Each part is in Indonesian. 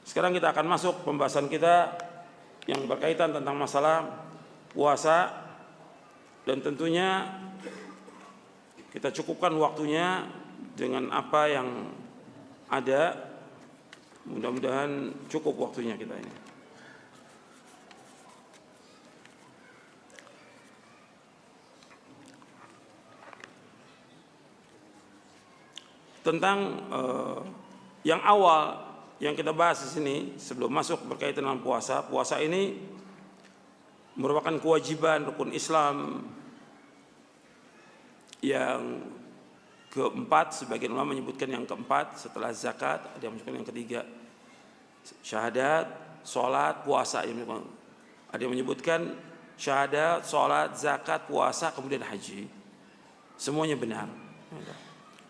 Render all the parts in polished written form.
Sekarang kita akan masuk pembahasan kita yang berkaitan tentang masalah puasa, dan tentunya kita cukupkan waktunya dengan apa yang ada. Mudah-mudahan cukup waktunya kita ini. Tentang yang awal yang kita bahas di sini sebelum masuk berkaitan dengan puasa. Puasa ini merupakan kewajiban rukun Islam yang keempat. Sebagian ulama menyebutkan yang keempat setelah zakat, ada yang menyebutkan yang ketiga syahadat, sholat, puasa. Ada yang menyebutkan syahadat, sholat, zakat, puasa, kemudian haji. Semuanya benar.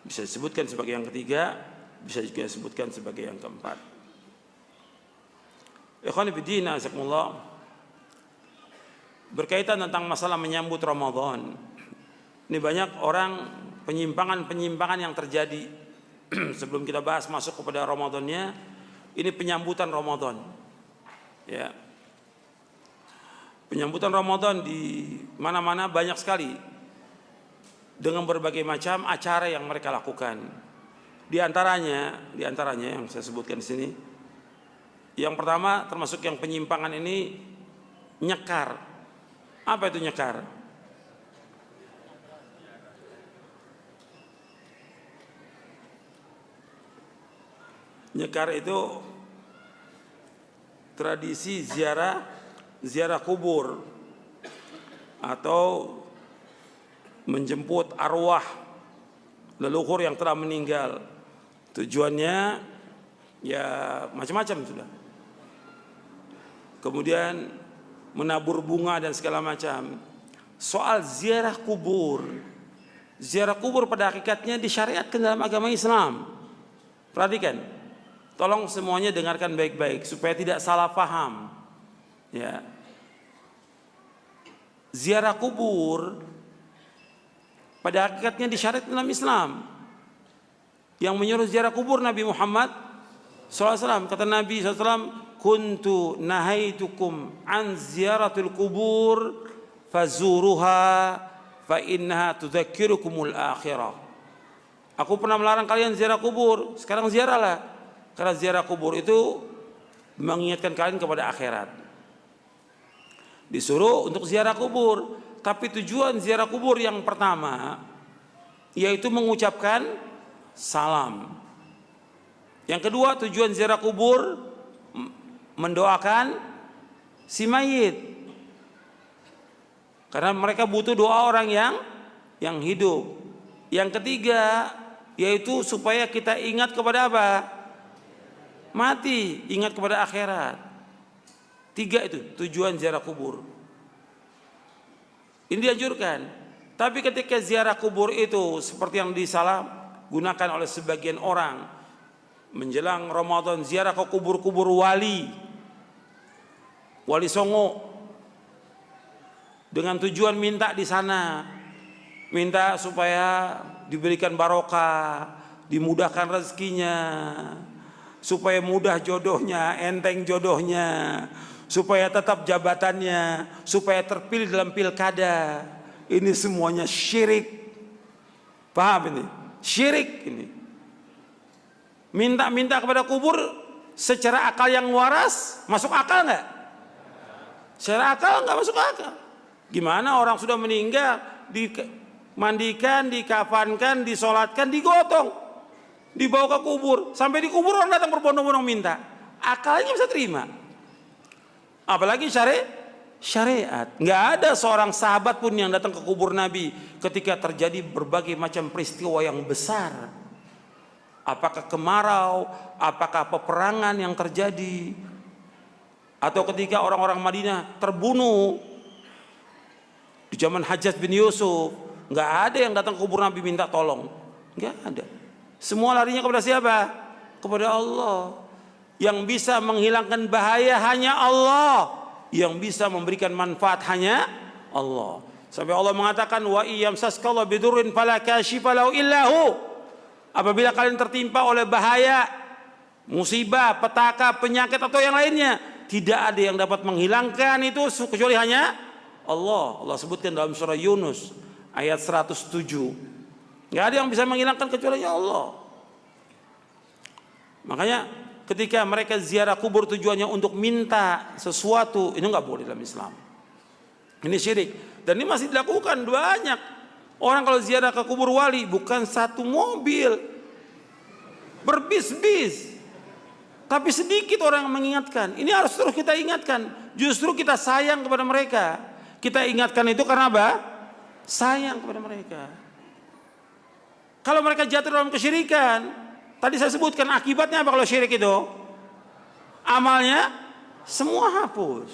Bisa disebutkan sebagai yang ketiga, bisa juga disebutkan sebagai yang keempat. Ikhwan fillah, azakumullah, berkaitan tentang masalah menyambut Ramadan. Ini banyak orang penyimpangan-penyimpangan yang terjadi. Sebelum kita bahas masuk kepada Ramadannya, ini penyambutan Ramadan. Ya. Penyambutan Ramadan di mana-mana banyak sekali, dengan berbagai macam acara yang mereka lakukan. Di antaranya yang saya sebutkan di sini. Yang pertama, termasuk yang penyimpangan ini, nyekar. Apa itu nyekar? Nyekar itu tradisi ziarah kubur atau menjemput arwah leluhur yang telah meninggal. Tujuannya ya macam-macam sudah. Kemudian menabur bunga dan segala macam. Soal ziarah kubur pada hakikatnya disyariatkan dalam agama Islam. Perhatikan, tolong semuanya dengarkan baik-baik supaya tidak salah paham. Ya, ziarah kubur pada hakikatnya disyariatkan dalam Islam. Yang menyuruh ziarah kubur Nabi Muhammad SAW. Kata Nabi SAW, kuntu nahaitukum an ziyaratul kubur fazuruha fa innaha tudzakirukumul akhirah. Aku pernah melarang kalian ziarah kubur, sekarang ziarahlah. Karena ziarah kubur itu mengingatkan kalian kepada akhirat. Disuruh untuk ziarah kubur. Tapi tujuan ziarah kubur yang pertama yaitu mengucapkan salam. Yang kedua, tujuan ziarah kubur mendoakan si mayit. Karena mereka butuh doa orang yang hidup. Yang ketiga yaitu supaya kita ingat kepada apa? Mati, ingat kepada akhirat. Tiga itu tujuan ziarah kubur. Ini dianjurkan. Tapi ketika ziarah kubur itu seperti yang disalahgunakan oleh sebagian orang, menjelang Ramadan ziarah ke kubur-kubur wali Songo, dengan tujuan minta di sana, minta supaya diberikan barokah, dimudahkan rezekinya, supaya mudah jodohnya, enteng jodohnya, supaya tetap jabatannya, supaya terpilih dalam pilkada. Ini semuanya syirik. Paham ini? Syirik ini. Minta-minta kepada kubur secara akal yang waras, masuk akal nggak? Secara akal nggak masuk akal. Gimana orang sudah meninggal, dimandikan, dikafankan, disolatkan, digotong, dibawa ke kubur, sampai di kubur orang datang berbondong-bondong minta. Akalnya bisa terima. Apalagi syariat. Nggak ada seorang sahabat pun yang datang ke kubur Nabi ketika terjadi berbagai macam peristiwa yang besar. Apakah kemarau, apakah peperangan yang terjadi, atau ketika orang-orang Madinah terbunuh di zaman Hajjaj bin Yusuf, nggak ada yang datang ke kubur Nabi minta tolong. Nggak ada. Semua larinya kepada siapa? Kepada Allah. Yang bisa menghilangkan bahaya hanya Allah. Yang bisa memberikan manfaat hanya Allah. Sampai Allah mengatakan, wa iyamsaskallahu bidurrin fala kashifa lahu illahu. Apabila kalian tertimpa oleh bahaya, musibah, petaka, penyakit atau yang lainnya. Tidak ada yang dapat menghilangkan itu kecuali hanya Allah. Allah sebutkan dalam surah Yunus ayat 107. Nggak ada yang bisa menghilangkan kecuali Allah. Makanya ketika mereka ziarah kubur tujuannya untuk minta sesuatu, ini nggak boleh dalam Islam. Ini syirik. Dan ini masih dilakukan banyak. Orang kalau ziarah ke kubur wali bukan satu mobil, berbis-bis. Tapi sedikit orang yang mengingatkan. Ini harus terus kita ingatkan. Justru kita sayang kepada mereka. Kita ingatkan itu karena apa? Sayang kepada mereka. Kalau mereka jatuh dalam kesyirikan, tadi saya sebutkan akibatnya apa kalau syirik itu? Amalnya semua hapus.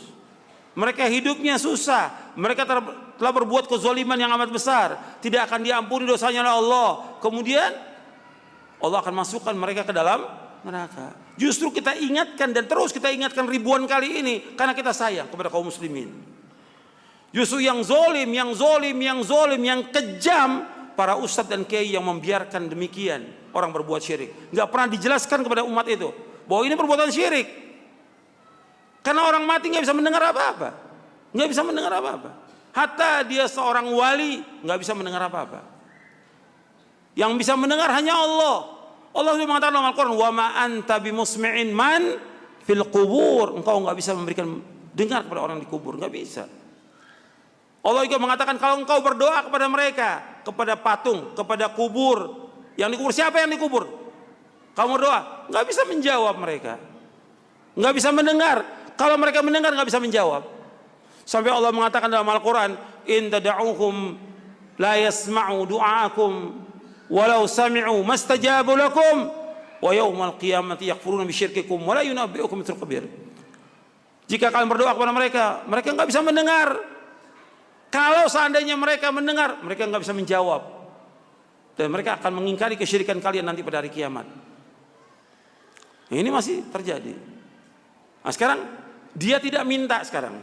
Mereka hidupnya susah. Mereka telah berbuat kezaliman yang amat besar. Tidak akan diampuni dosanya oleh Allah. Kemudian Allah akan masukkan mereka ke dalam neraka. Justru kita ingatkan dan terus kita ingatkan ribuan kali ini karena kita sayang kepada kaum muslimin. Justru yang zolim, yang kejam para ustadz dan kiai yang membiarkan demikian orang berbuat syirik. Nggak pernah dijelaskan kepada umat itu bahwa ini perbuatan syirik. Karena orang mati nggak bisa mendengar apa-apa, nggak bisa mendengar apa-apa. Hatta dia seorang wali nggak bisa mendengar apa-apa. Yang bisa mendengar hanya Allah. Allah sudah mengatakan dalam Al-Quran, wa ma anta bimusmi'in man fil qubur. Engkau nggak bisa memberikan dengar kepada orang di kubur, nggak bisa. Allah juga mengatakan kalau engkau berdoa kepada mereka, kepada patung, kepada kubur, yang dikubur siapa yang dikubur? Kamu berdoa, nggak bisa menjawab mereka, nggak bisa mendengar. Kalau mereka mendengar nggak bisa menjawab. Sampai Allah mengatakan dalam Al-Quran, in tad'uhum la yasma'u du'aakum walau sami'u mastajabu lakum wa yaumal qiyamati yakfuruna bisyirkikum wa la yunabbi'ukum mithlu khabir. Jika kalian berdoa kepada mereka, mereka enggak bisa mendengar. Kalau seandainya mereka mendengar, mereka enggak bisa menjawab. Dan mereka akan mengingkari kesyirikan kalian nanti pada hari kiamat. Ini masih terjadi. Nah, sekarang dia tidak minta sekarang.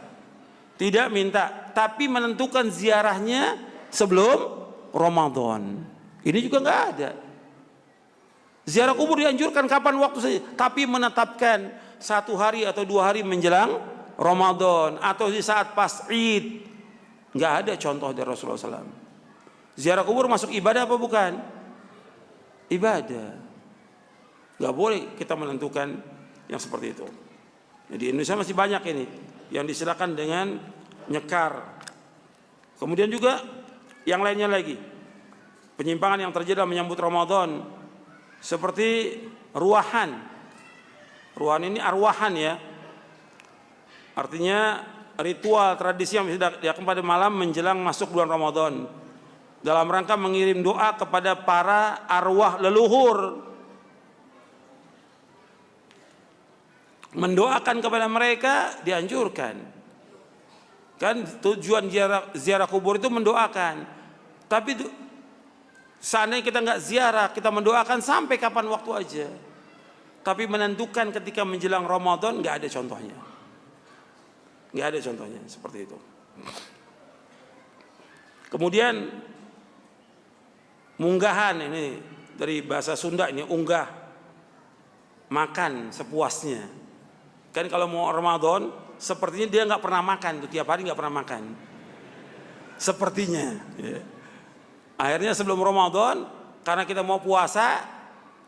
Tidak minta, tapi menentukan ziarahnya sebelum Ramadan. Ini juga nggak ada. Ziarah kubur dianjurkan kapan waktu saja, tapi menetapkan 1 hari atau 2 hari menjelang Ramadan atau di saat pas Id. Nggak ada contoh dari Rasulullah SAW. Ziarah kubur masuk ibadah apa bukan? Ibadah. Nggak boleh kita menentukan yang seperti itu. Jadi Indonesia masih banyak ini yang disilakan dengan nyekar. Kemudian juga yang lainnya lagi. Penyimpangan yang terjadi dalam menyambut Ramadan seperti ruahan. Ruahan ini arwahan ya. Artinya ritual tradisi yang bisa dilakukan pada malam menjelang masuk bulan Ramadan dalam rangka mengirim doa kepada para arwah leluhur. Mendoakan kepada mereka dianjurkan. Kan tujuan ziarah kubur itu mendoakan. Tapi seandainya kita nggak ziarah, kita mendoakan sampai kapan waktu aja. Tapi menentukan ketika menjelang Ramadan nggak ada contohnya. Nggak ada contohnya seperti itu. Kemudian munggahan ini dari bahasa Sunda ini unggah, makan sepuasnya. Kan kalau mau Ramadan sepertinya dia nggak pernah makan tuh, tiap hari nggak pernah makan. Sepertinya. Ya. Akhirnya sebelum Ramadan, karena kita mau puasa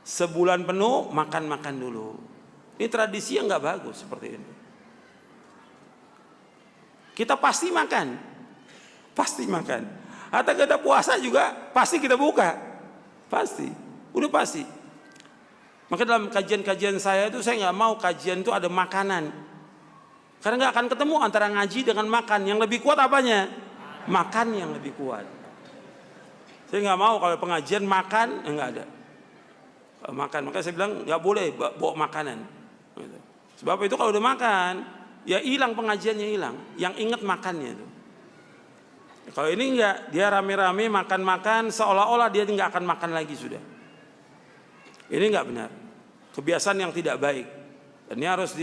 sebulan penuh makan-makan dulu. Ini tradisi yang nggak bagus seperti ini. Kita pasti makan, pasti makan. Atau kita puasa juga pasti kita buka, pasti, udah pasti. Maka dalam kajian-kajian saya itu saya nggak mau kajian itu ada makanan, karena nggak akan ketemu antara ngaji dengan makan. Yang lebih kuat apanya? Makan yang lebih kuat. Saya nggak mau kalau pengajian makan, nggak ada. Makan, makanya saya bilang nggak boleh bawa makanan. Sebab itu kalau udah makan, ya hilang pengajiannya hilang. Yang ingat makannya itu. Kalau ini enggak, dia rame-rame makan-makan seolah-olah dia nggak akan makan lagi sudah. Ini nggak benar. Kebiasaan yang tidak baik. Dan ini harus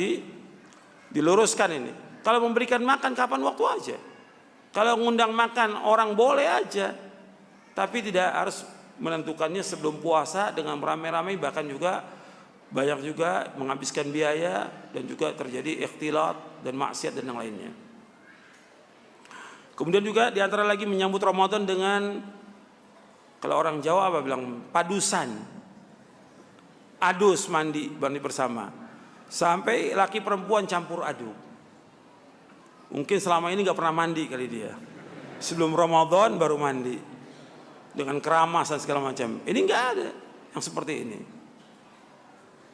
diluruskan ini. Kalau memberikan makan kapan waktu aja. Kalau ngundang makan orang boleh aja. Tapi tidak harus menentukannya sebelum puasa dengan ramai-ramai, bahkan juga banyak juga menghabiskan biaya dan juga terjadi ikhtilat dan maksiat dan yang lainnya. Kemudian juga diantara lagi menyambut Ramadan dengan, kalau orang Jawa apa bilang, padusan, adus, mandi bersama, sampai laki perempuan campur aduk. Mungkin selama ini nggak pernah mandi kali dia, sebelum Ramadan baru mandi dengan keramas dan segala macam. Ini nggak ada yang seperti ini.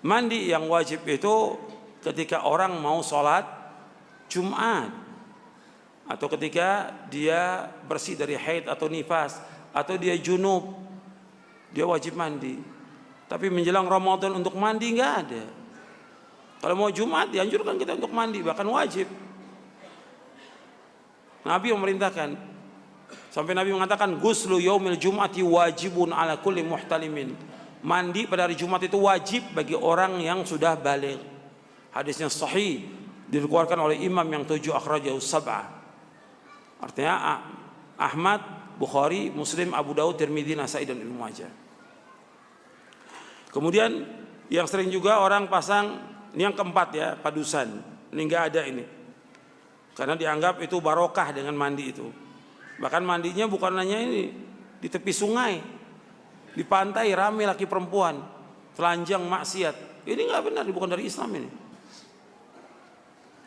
Mandi yang wajib itu ketika orang mau sholat Jumat, atau ketika dia bersih dari haid atau nifas, atau dia junub, dia wajib mandi. Tapi menjelang Ramadan untuk mandi nggak ada. Kalau mau Jumat dianjurkan kita untuk mandi, bahkan wajib. Nabi memerintahkan, sampai Nabi mengatakan ghuslu yaumil jum'ati wajibun ala kulli muhtalimin. Mandi pada hari Jumat itu wajib bagi orang yang sudah baligh. Hadisnya sahih, dikeluarkan oleh imam yang 7 akhrajahu sab'ah. Artinya Ahmad, Bukhari, Muslim, Abu Daud, Tirmidzi, Nasai dan Ibnu Majah. Kemudian yang sering juga orang pasang, ini yang keempat ya, padusan. Ini enggak ada ini. Karena dianggap itu barokah dengan mandi itu. Bahkan mandinya bukan hanya ini, di tepi sungai, di pantai ramai laki perempuan, telanjang maksiat. Ini enggak benar, bukan dari Islam ini.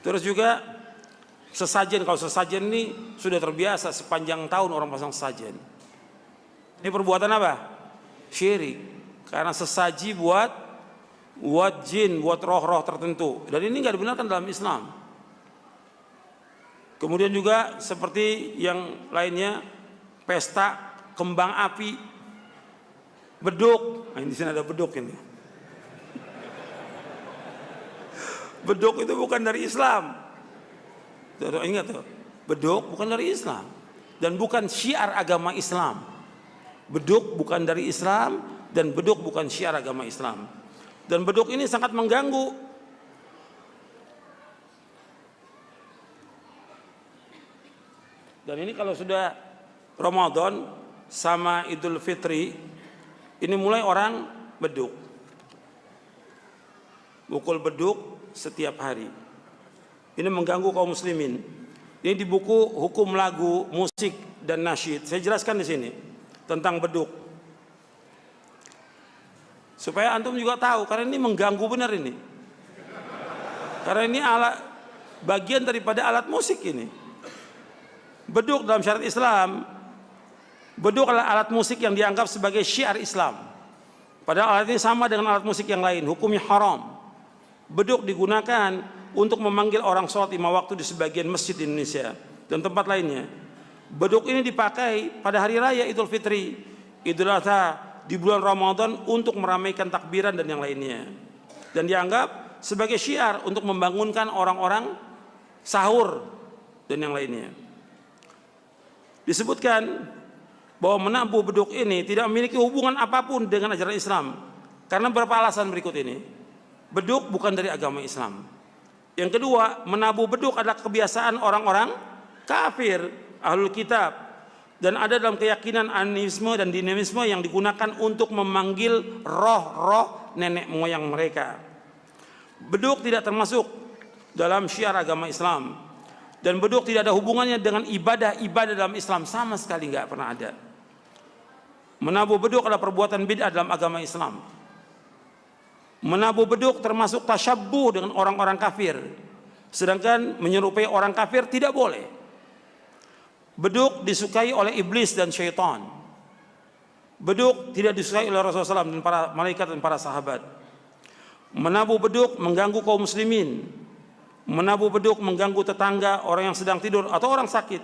Terus juga sesajen, kalau sesajen ini sudah terbiasa sepanjang tahun orang pasang sesajen. Ini perbuatan apa? Syirik. Karena sesaji buat jin, buat roh-roh tertentu. Dan ini enggak dibenarkan dalam Islam. Kemudian juga seperti yang lainnya, pesta kembang api, beduk. Nah, di sini ada beduk ini. Beduk itu bukan dari Islam. Ingat tuh, beduk bukan dari Islam dan bukan syiar agama Islam. Beduk bukan dari Islam dan beduk bukan syiar agama Islam. Dan beduk ini sangat mengganggu. Dan ini kalau sudah Ramadan sama Idul Fitri, ini mulai orang beduk. Pukul beduk setiap hari. Ini mengganggu kaum muslimin. Ini di buku Hukum Lagu, Musik dan Nasyid. Saya jelaskan di sini tentang beduk. Supaya antum juga tahu, karena ini mengganggu benar ini. Karena ini bagian daripada alat musik ini. Beduk dalam syariat Islam, beduk adalah alat musik yang dianggap sebagai syiar Islam. Padahal alat ini sama dengan alat musik yang lain, hukumnya haram. Beduk digunakan untuk memanggil orang sholat 5 waktu di sebagian masjid di Indonesia dan tempat lainnya. Beduk ini dipakai pada hari raya Idul Fitri, Idul Adha, di bulan Ramadan untuk meramaikan takbiran dan yang lainnya. Dan dianggap sebagai syiar untuk membangunkan orang-orang sahur dan yang lainnya. Disebutkan bahwa menabuh beduk ini tidak memiliki hubungan apapun dengan ajaran Islam. Karena beberapa alasan berikut ini. Beduk bukan dari agama Islam. Yang kedua, menabuh beduk adalah kebiasaan orang-orang kafir, ahlul kitab, dan ada dalam keyakinan animisme dan dinamisme yang digunakan untuk memanggil roh-roh nenek moyang mereka. Beduk tidak termasuk dalam syiar agama Islam. Dan beduk tidak ada hubungannya dengan ibadah-ibadah dalam Islam, sama sekali nggak pernah ada. Menabuh beduk adalah perbuatan bid'ah dalam agama Islam. Menabuh beduk termasuk tasyabbuh dengan orang-orang kafir, sedangkan menyerupai orang kafir tidak boleh. Beduk disukai oleh iblis dan syaitan. Beduk tidak disukai oleh Rasulullah SAW dan para malaikat dan para sahabat. Menabuh beduk mengganggu kaum muslimin. Menabuh beduk mengganggu tetangga, orang yang sedang tidur atau orang sakit.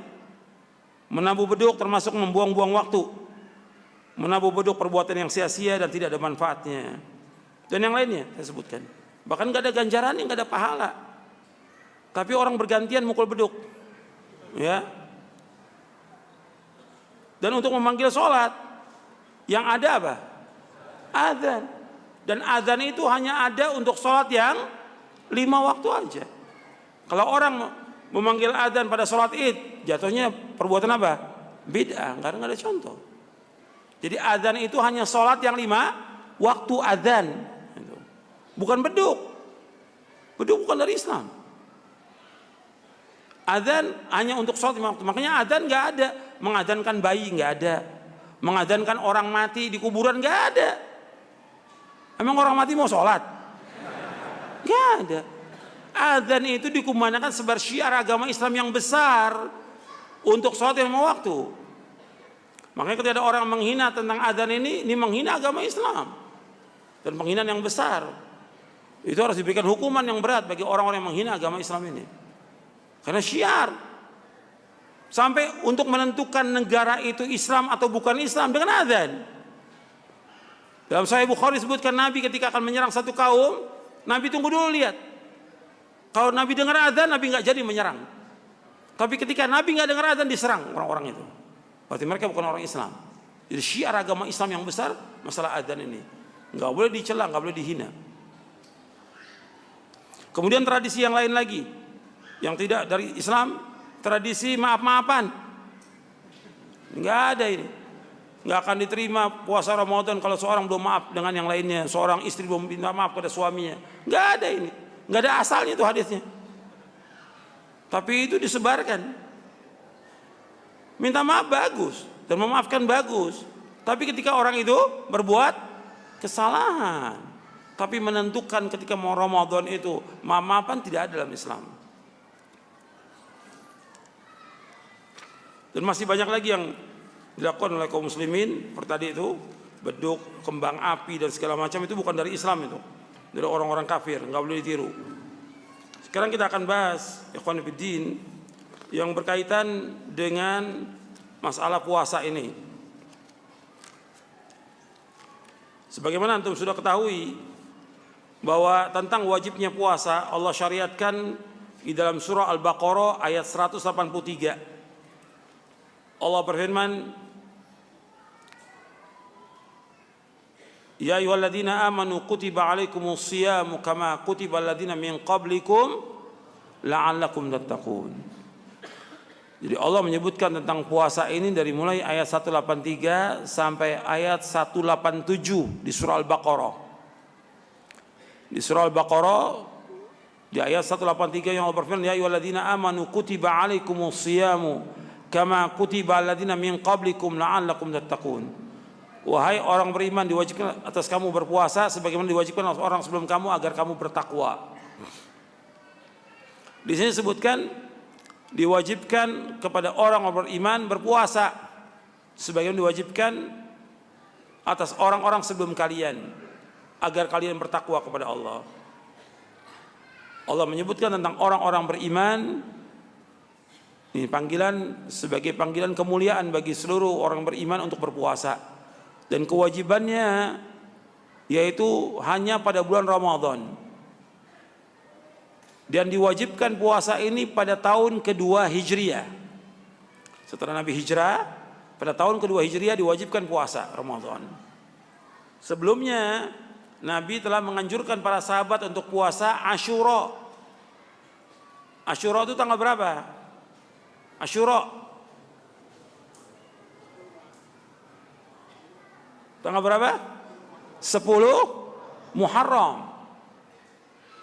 Menabuh beduk termasuk membuang-buang waktu. Menabuh beduk perbuatan yang sia-sia dan tidak ada manfaatnya. Dan yang lainnya saya sebutkan. Bahkan nggak ada ganjarannya, nggak ada pahala. Tapi orang bergantian mukul beduk. Ya. Dan untuk memanggil sholat, yang ada apa? Adzan. Dan adzan itu hanya ada untuk sholat yang 5 waktu aja. Kalau orang memanggil adzan pada sholat id, jatuhnya perbuatan apa? Bid'ah, karena nggak ada contoh. Jadi adzan itu hanya sholat yang 5 waktu adzan. bukan beduk. Beduk bukan dari Islam. Adzan hanya untuk sholat lima waktu. Makanya adzan nggak ada. Mengadzankan bayi nggak ada. Mengadzankan orang mati di kuburan nggak ada. Emang orang mati mau sholat? Nggak ada. Adzan itu dikumandangkan sebagai syiar agama Islam yang besar untuk sholat lima waktu. Makanya ketika ada orang menghina tentang adzan ini menghina agama Islam dan penghinaan yang besar. Itu harus diberikan hukuman yang berat bagi orang-orang yang menghina agama Islam ini. Karena syiar. Sampai untuk menentukan negara itu Islam atau bukan Islam dengan adzan. Dalam Sahih Bukhari disebutkan Nabi ketika akan menyerang satu kaum, Nabi tunggu dulu lihat. Kalau Nabi dengar adzan, Nabi nggak jadi menyerang. Tapi ketika Nabi nggak dengar adzan, diserang orang-orang itu. Berarti mereka bukan orang Islam. Jadi syiar agama Islam yang besar masalah adzan ini. Nggak boleh dicela, nggak boleh dihina. Kemudian tradisi yang lain lagi yang tidak dari Islam, tradisi maaf-maafan. Nggak ada ini. Nggak akan diterima puasa Ramadan kalau seorang belum maaf dengan yang lainnya. Seorang istri belum minta maaf pada suaminya. Nggak ada ini. Nggak ada asalnya itu hadisnya. Tapi itu disebarkan. Minta maaf bagus dan memaafkan bagus. Tapi ketika orang itu berbuat kesalahan, tapi menentukan ketika mau Ramadan itu maaf-maafan tidak ada dalam Islam. Dan masih banyak lagi yang dilakukan oleh kaum muslimin seperti tadi itu, beduk, kembang api dan segala macam itu bukan dari Islam itu, dari orang-orang kafir, nggak boleh ditiru. Sekarang kita akan bahas ikhwan fillah yang berkaitan dengan masalah puasa ini. Sebagaimana antum sudah ketahui bahwa tentang wajibnya puasa Allah syariatkan di dalam surah Al-Baqarah ayat 183. Allah berfirman, ya ayyuhalladzina amanu kutiba alaikumus shiyamu kama kutiba alladzina min qablikum la'allakum tattaqun. Jadi Allah menyebutkan tentang puasa ini dari mulai ayat 183 sampai ayat 187 di surah Al-Baqarah. Di surah Al-Baqarah di ayat 183 yang Allah berfirman, ya ayyuhalladzina amanu kutiba alaikumus shiyamu kama kutiba alladzina min qablikum la'allakum tattaqun. Wahai orang beriman, diwajibkan atas kamu berpuasa sebagaimana diwajibkan atas orang sebelum kamu agar kamu bertakwa. Di sini disebutkan diwajibkan kepada orang beriman berpuasa sebagaimana diwajibkan atas orang-orang sebelum kalian agar kalian bertakwa kepada Allah. Allah menyebutkan tentang orang-orang beriman. Ini panggilan sebagai panggilan kemuliaan bagi seluruh orang beriman untuk berpuasa. Dan kewajibannya yaitu hanya pada bulan Ramadan. Dan diwajibkan puasa ini pada tahun kedua Hijriah. Setelah Nabi hijrah, pada tahun kedua Hijriah diwajibkan puasa Ramadan. Sebelumnya Nabi telah menganjurkan para sahabat untuk puasa Asyura. Asyura itu tanggal berapa? Asyura tanggal berapa? 10 Muharram.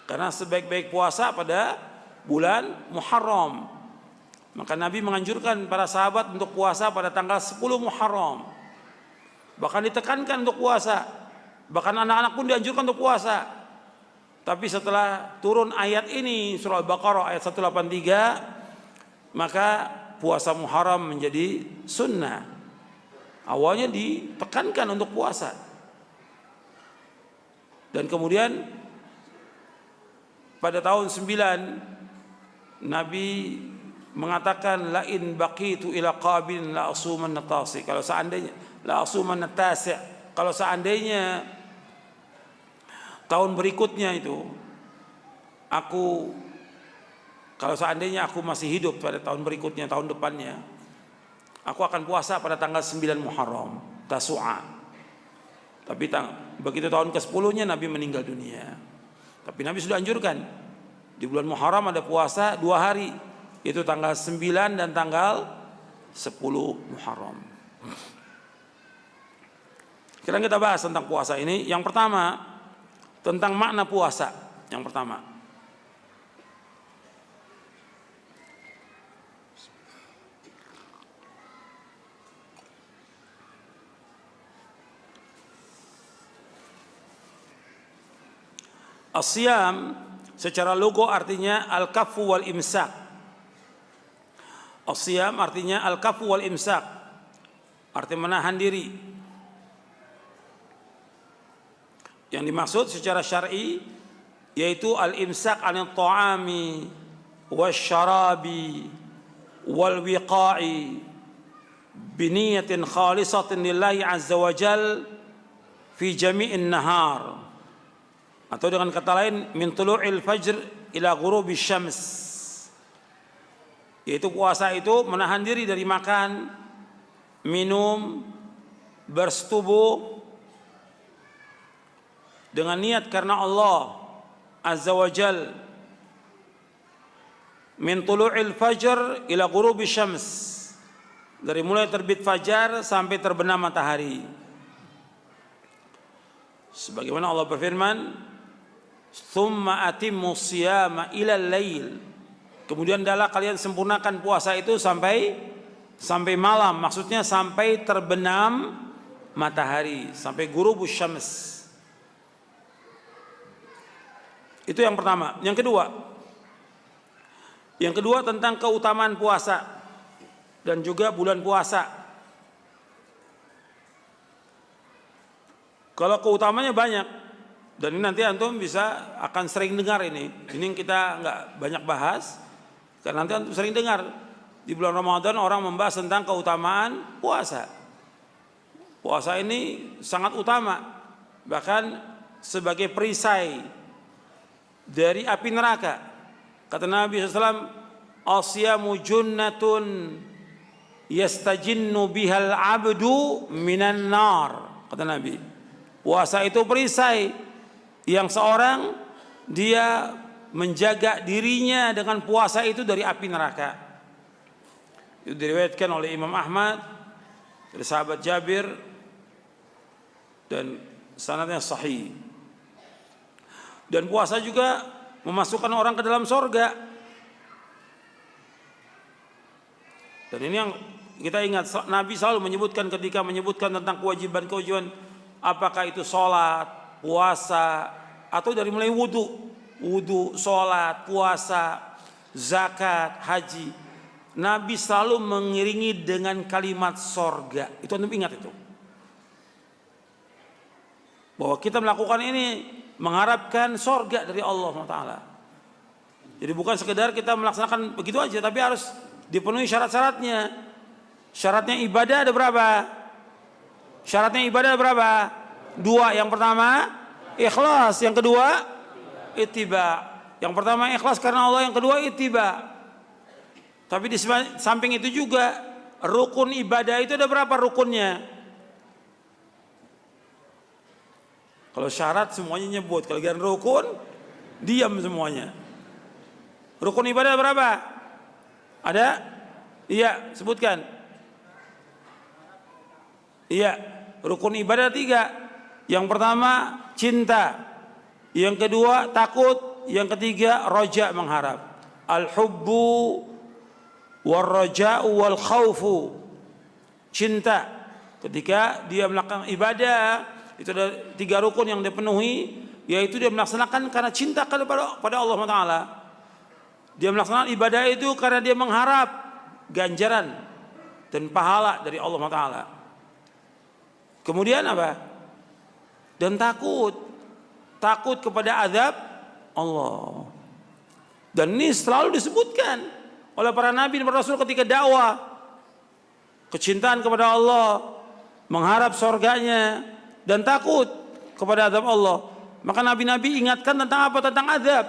Karena sebaik-baik puasa pada bulan Muharram. Maka Nabi menganjurkan para sahabat untuk puasa pada tanggal 10 Muharram. Bahkan ditekankan untuk puasa. Bahkan anak-anak pun dianjurkan untuk puasa. Tapi setelah turun ayat ini surah Al-Baqarah ayat 183, maka puasa Muharram menjadi sunnah. Awalnya ditekankan untuk puasa. Dan kemudian pada tahun 9 Nabi mengatakan la in baqitu ila qabil la asuman natasi. Kalau seandainya la asuman natasi, kalau seandainya tahun berikutnya itu kalau seandainya aku masih hidup pada tahun berikutnya, tahun depannya, aku akan puasa pada tanggal 9 Muharram, Tasu'a. Tapi begitu tahun ke-10-nya Nabi meninggal dunia. Tapi Nabi sudah anjurkan, di bulan Muharram ada puasa 2 hari, itu tanggal 9 dan tanggal 10 Muharram. Sekarang kita bahas tentang puasa ini. Yang pertama, tentang makna puasa. Yang pertama, as-siyam secara logo artinya al-kaffu wal imsak. As-siyam artinya al-kaffu wal imsak, artinya menahan diri. Yang dimaksud secara syar'i yaitu al-imsak 'anil ta'ami wasyarabi wal wiqa'i bi niyatin khalisatin lillahi azza wa jal fi jami'in nahar. Atau dengan kata lain, min tulu'il fajr ila ghurubi syams. Yaitu puasa itu menahan diri dari makan, minum, bersetubuh dengan niat karena Allah azza wa jal, min tulu'il fajr ila ghurubi syams, dari mulai terbit fajar sampai terbenam matahari. Sebagaimana Allah berfirman, tsumma atimmu siyama ila lail, kemudian adalah kalian sempurnakan puasa itu sampai malam, maksudnya sampai terbenam matahari, sampai ghurubus syams. Itu yang pertama. Yang kedua tentang keutamaan puasa dan juga bulan puasa. Kalau keutamanya banyak, dan ini nanti antum bisa akan sering dengar ini. Ini kita nggak banyak bahas, karena nanti antum sering dengar di bulan Ramadan orang membahas tentang keutamaan puasa. Puasa ini sangat utama, bahkan sebagai perisai dari api neraka. Kata Nabi SAW, asyamu junnatun yastajinnu bihal abdu minan nar. Kata Nabi, puasa itu perisai yang seorang dia menjaga dirinya dengan puasa itu dari api neraka. Itu diriwayatkan oleh Imam Ahmad dari sahabat Jabir dan sanadnya sahih. Dan puasa juga memasukkan orang ke dalam sorga. Dan ini yang kita ingat, Nabi selalu menyebutkan ketika menyebutkan tentang kewajiban-kewajiban, apakah itu sholat, puasa, atau dari mulai wudu, sholat, puasa, zakat, haji. Nabi selalu mengiringi dengan kalimat sorga. Itu antum ingat itu. Bahwa kita melakukan ini mengharapkan sorga dari Allah Taala. Jadi bukan sekedar kita melaksanakan begitu aja, tapi harus dipenuhi syarat-syaratnya. Syaratnya ibadah ada berapa? Syaratnya ibadah ada berapa? 2. Yang pertama ikhlas, yang kedua ittiba. Yang pertama ikhlas karena Allah, yang kedua ittiba. Tapi di samping itu juga rukun ibadah itu ada berapa rukunnya? Kalau syarat semuanya nyebut, kalau giliran rukun diam semuanya. Rukun ibadah berapa? Ada? Iya, sebutkan. Iya, rukun ibadah 3. Yang pertama cinta, yang kedua takut, yang ketiga roja, mengharap. Al-hubbu war-raja'u wal khawfu. Cinta ketika dia melakukan ibadah, itu ada 3 rukun yang dipenuhi, yaitu dia melaksanakan karena cinta pada Allah Taala. Dia melaksanakan ibadah itu karena dia mengharap ganjaran dan pahala dari Allah Taala. Kemudian apa? Dan takut kepada azab Allah. Dan ini selalu disebutkan oleh para nabi dan para rasul ketika dakwah. Kecintaan kepada Allah, mengharap surganya, dan takut kepada azab Allah. Maka nabi-nabi ingatkan tentang apa? Tentang azab.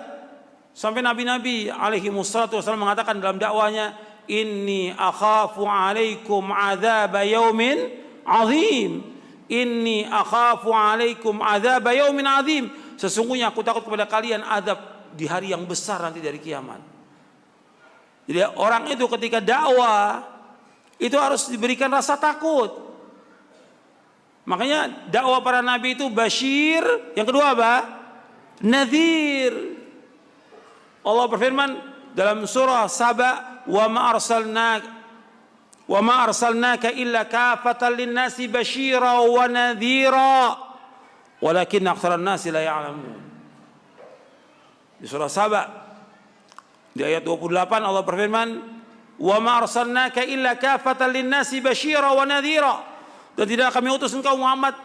Sampai nabi-nabi alaihi wassalatu wassalam mengatakan dalam dakwanya, inni akhafu alaikum azab yaumin azim. Inni akhafu alaikum azab yaumin azim. Sesungguhnya aku takut kepada kalian azab di hari yang besar nanti dari kiamat. Jadi orang itu ketika dakwah itu harus diberikan rasa takut. Makanya dakwah para nabi itu basyir, yang kedua apa? nadhir. Allah berfirman dalam surah Saba, wa ma arsalnaka illa kafatan lin-nasi basyira wa nadhira walakin aktsaran nasi la ya'lamun. Di surah Saba di ayat 28 Allah berfirman, wa ma arsalnaka illa kafatan lin-nasi basyira wa nadhira, dan tidak kami utus engkau Muhammad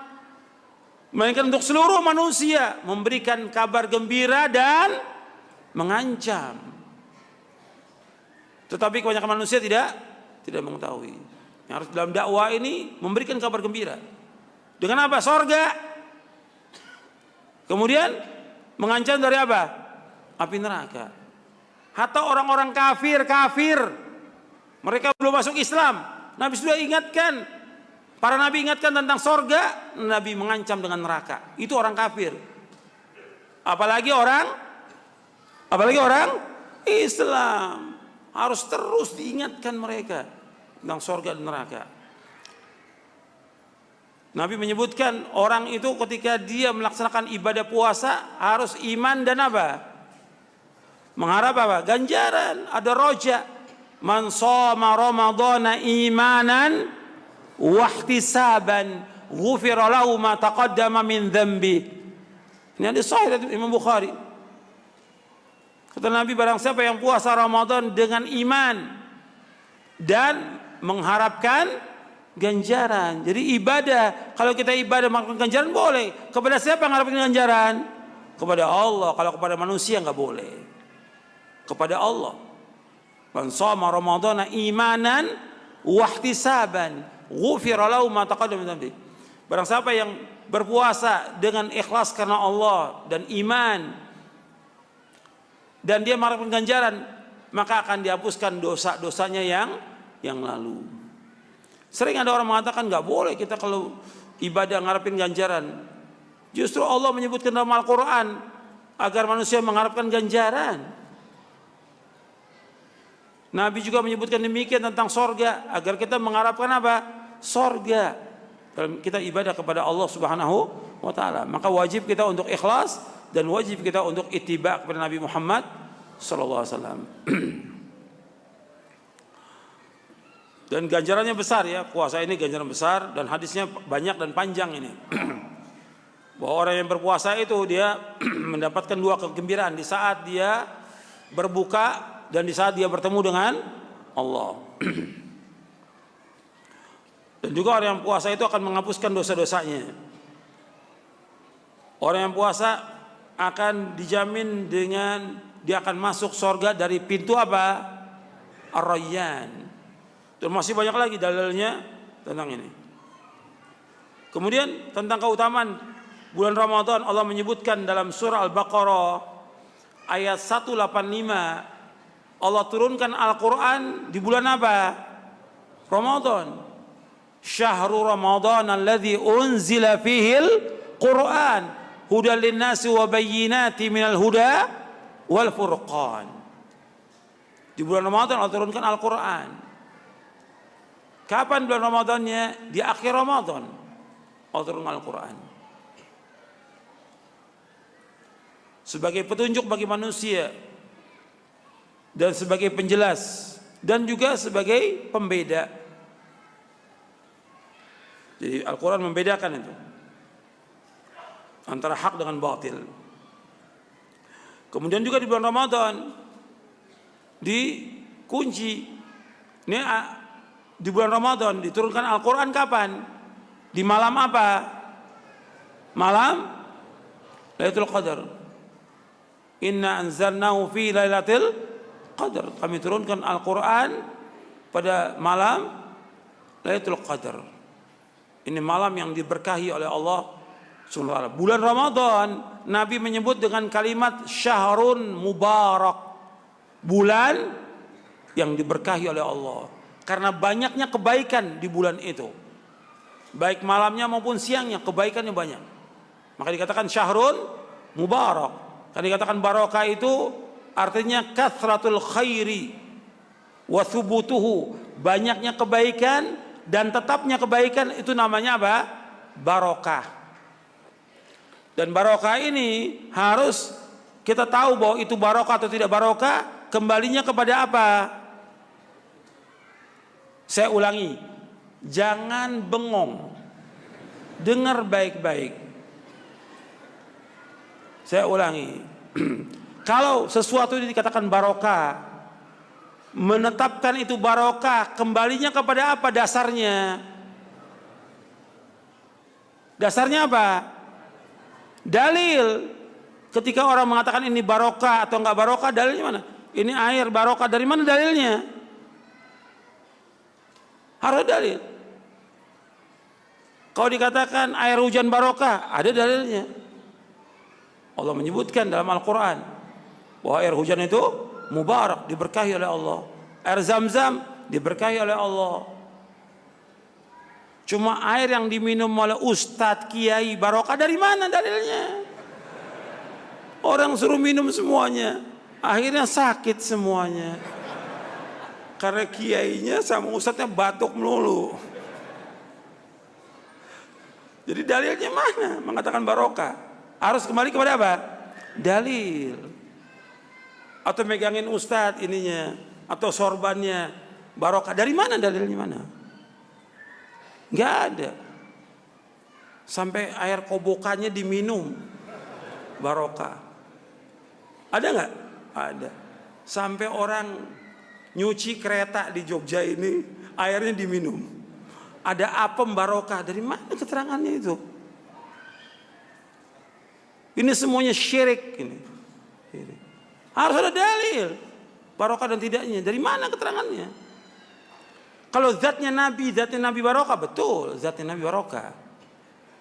melainkan untuk seluruh manusia, memberikan kabar gembira dan mengancam. Tetapi kebanyakan manusia tidak mengetahui. Yang harus dalam dakwah ini memberikan kabar gembira. Dengan apa? Sorga. Kemudian mengancam dari apa? Api neraka. Hatta orang-orang kafir, mereka belum masuk Islam, Nabi sudah ingatkan. Para nabi ingatkan tentang sorga, Nabi mengancam dengan neraka. Itu orang kafir. Apalagi orang Islam. Harus terus diingatkan mereka tentang sorga dan neraka. Nabi menyebutkan orang itu ketika dia melaksanakan ibadah puasa harus iman dan apa? Mengharap apa? Ganjaran, ada roja. Man shoma ramadhana imanan wahtisaban ghufira lahu ma taqaddama min dhanbi. Ini hadis sahih dari Imam Bukhari. Kata Nabi, barang siapa yang puasa Ramadan dengan iman dan mengharapkan ganjaran. Jadi ibadah, kalau kita ibadah mengharapkan ganjaran boleh. Kepada siapa mengharapkan ganjaran? Kepada Allah. Kalau kepada manusia enggak boleh. Kepada Allah. Man shoma ramadhana imanan wahtisaban ghufira lahu ma taqaddama min dhanbi. Barang siapa yang berpuasa dengan ikhlas karena Allah dan iman dan dia mengharapkan ganjaran, maka akan dihapuskan dosa-dosanya yang lalu. Sering ada orang mengatakan enggak boleh kita kalau ibadah mengharapkan ganjaran. Justru Allah menyebutkan dalam Al-Qur'an agar manusia mengharapkan ganjaran. Nabi juga menyebutkan demikian tentang sorga, agar kita mengharapkan apa? Sorga. Dalam kita ibadah kepada Allah Subhanahu wa ta'ala, maka wajib kita untuk ikhlas dan wajib kita untuk ittiba kepada Nabi Muhammad sallallahu alaihi wasallam. Dan ganjarannya besar ya, puasa ini ganjaran besar dan hadisnya banyak dan panjang ini. Bahwa orang yang berpuasa itu dia mendapatkan dua kegembiraan di saat dia berbuka dan di saat dia bertemu dengan Allah. Dan juga orang yang puasa itu akan menghapuskan dosa-dosanya. Orang yang puasa akan dijamin dengan dia akan masuk surga dari pintu apa? Ar-Rayyan. Dan masih banyak lagi dalilnya tentang ini. Kemudian tentang keutamaan bulan Ramadan, Allah menyebutkan dalam surah Al-Baqarah ayat 185, Allah turunkan Al-Quran di bulan apa? Ramadan. Syahrul Ramadan alladzi unzila fihil Quran hudal linnasi wa bayyinati minal huda wal furqan. Di bulan Ramadan Allah turunkan Al-Quran. Kapan bulan Ramadannya? Di akhir Ramadan Allah turunkan Al-Quran. Sebagai petunjuk bagi manusia dan sebagai penjelas dan juga sebagai pembeda. Jadi Al-Quran membedakan itu antara hak dengan batil. Kemudian juga di bulan Ramadan dikunci. Ini di bulan Ramadan diturunkan Al-Quran kapan? Di malam apa? Malam Lailatul Qadar. Inna anzalnahu fi Lailatul Qadar. Kami turunkan Al-Quran pada malam Lailatul Qadar. Ini malam yang diberkahi oleh Allah Subhanahu wa ta'ala. Bulan Ramadan Nabi menyebut dengan kalimat syahrun mubarak. Bulan yang diberkahi oleh Allah. Karena banyaknya kebaikan di bulan itu. Baik malamnya maupun siangnya kebaikannya banyak. Maka dikatakan syahrun mubarak. Karena dikatakan barokah itu artinya kathratul khairi wa thubutuhu. Banyaknya kebaikan dan tetapnya kebaikan itu namanya apa? Barokah. Dan barokah ini harus kita tahu bahwa itu barokah atau tidak barokah, kembalinya kepada apa? Saya ulangi, jangan bengong, dengar baik-baik. Saya ulangi, kalau sesuatu ini dikatakan barokah, menetapkan itu barokah, kembalinya kepada apa dasarnya? Dasarnya apa? Dalil. Ketika orang mengatakan ini barokah atau enggak barokah, dalilnya mana? Ini air barokah, dari mana dalilnya? Harus dalil. Kalau dikatakan air hujan barokah, ada dalilnya. Allah menyebutkan dalam Al-Quran bahwa air hujan itu mubarak, diberkahi oleh Allah. Air Zam-Zam diberkahi oleh Allah. Cuma air yang diminum oleh ustadz, kiai, barokah, dari mana dalilnya? Orang suruh minum semuanya, akhirnya sakit semuanya. Karena kiainya sama ustadznya batuk melulu. Jadi dalilnya mana mengatakan barokah? Harus kembali kepada apa? Dalil. Atau megangin ustadz ininya, atau sorbannya, barokah. Dari mana dalilnya mana? Nggak ada. Sampai air kobokannya diminum, barokah. Ada nggak? Ada. Sampai orang nyuci kereta di Jogja ini, airnya diminum. Ada apem barokah. Dari mana keterangannya itu? Ini semuanya syirik ini. Harus ada dalil barokah dan tidaknya. Dari mana keterangannya? Kalau zatnya Nabi barokah, betul, zatnya Nabi barokah.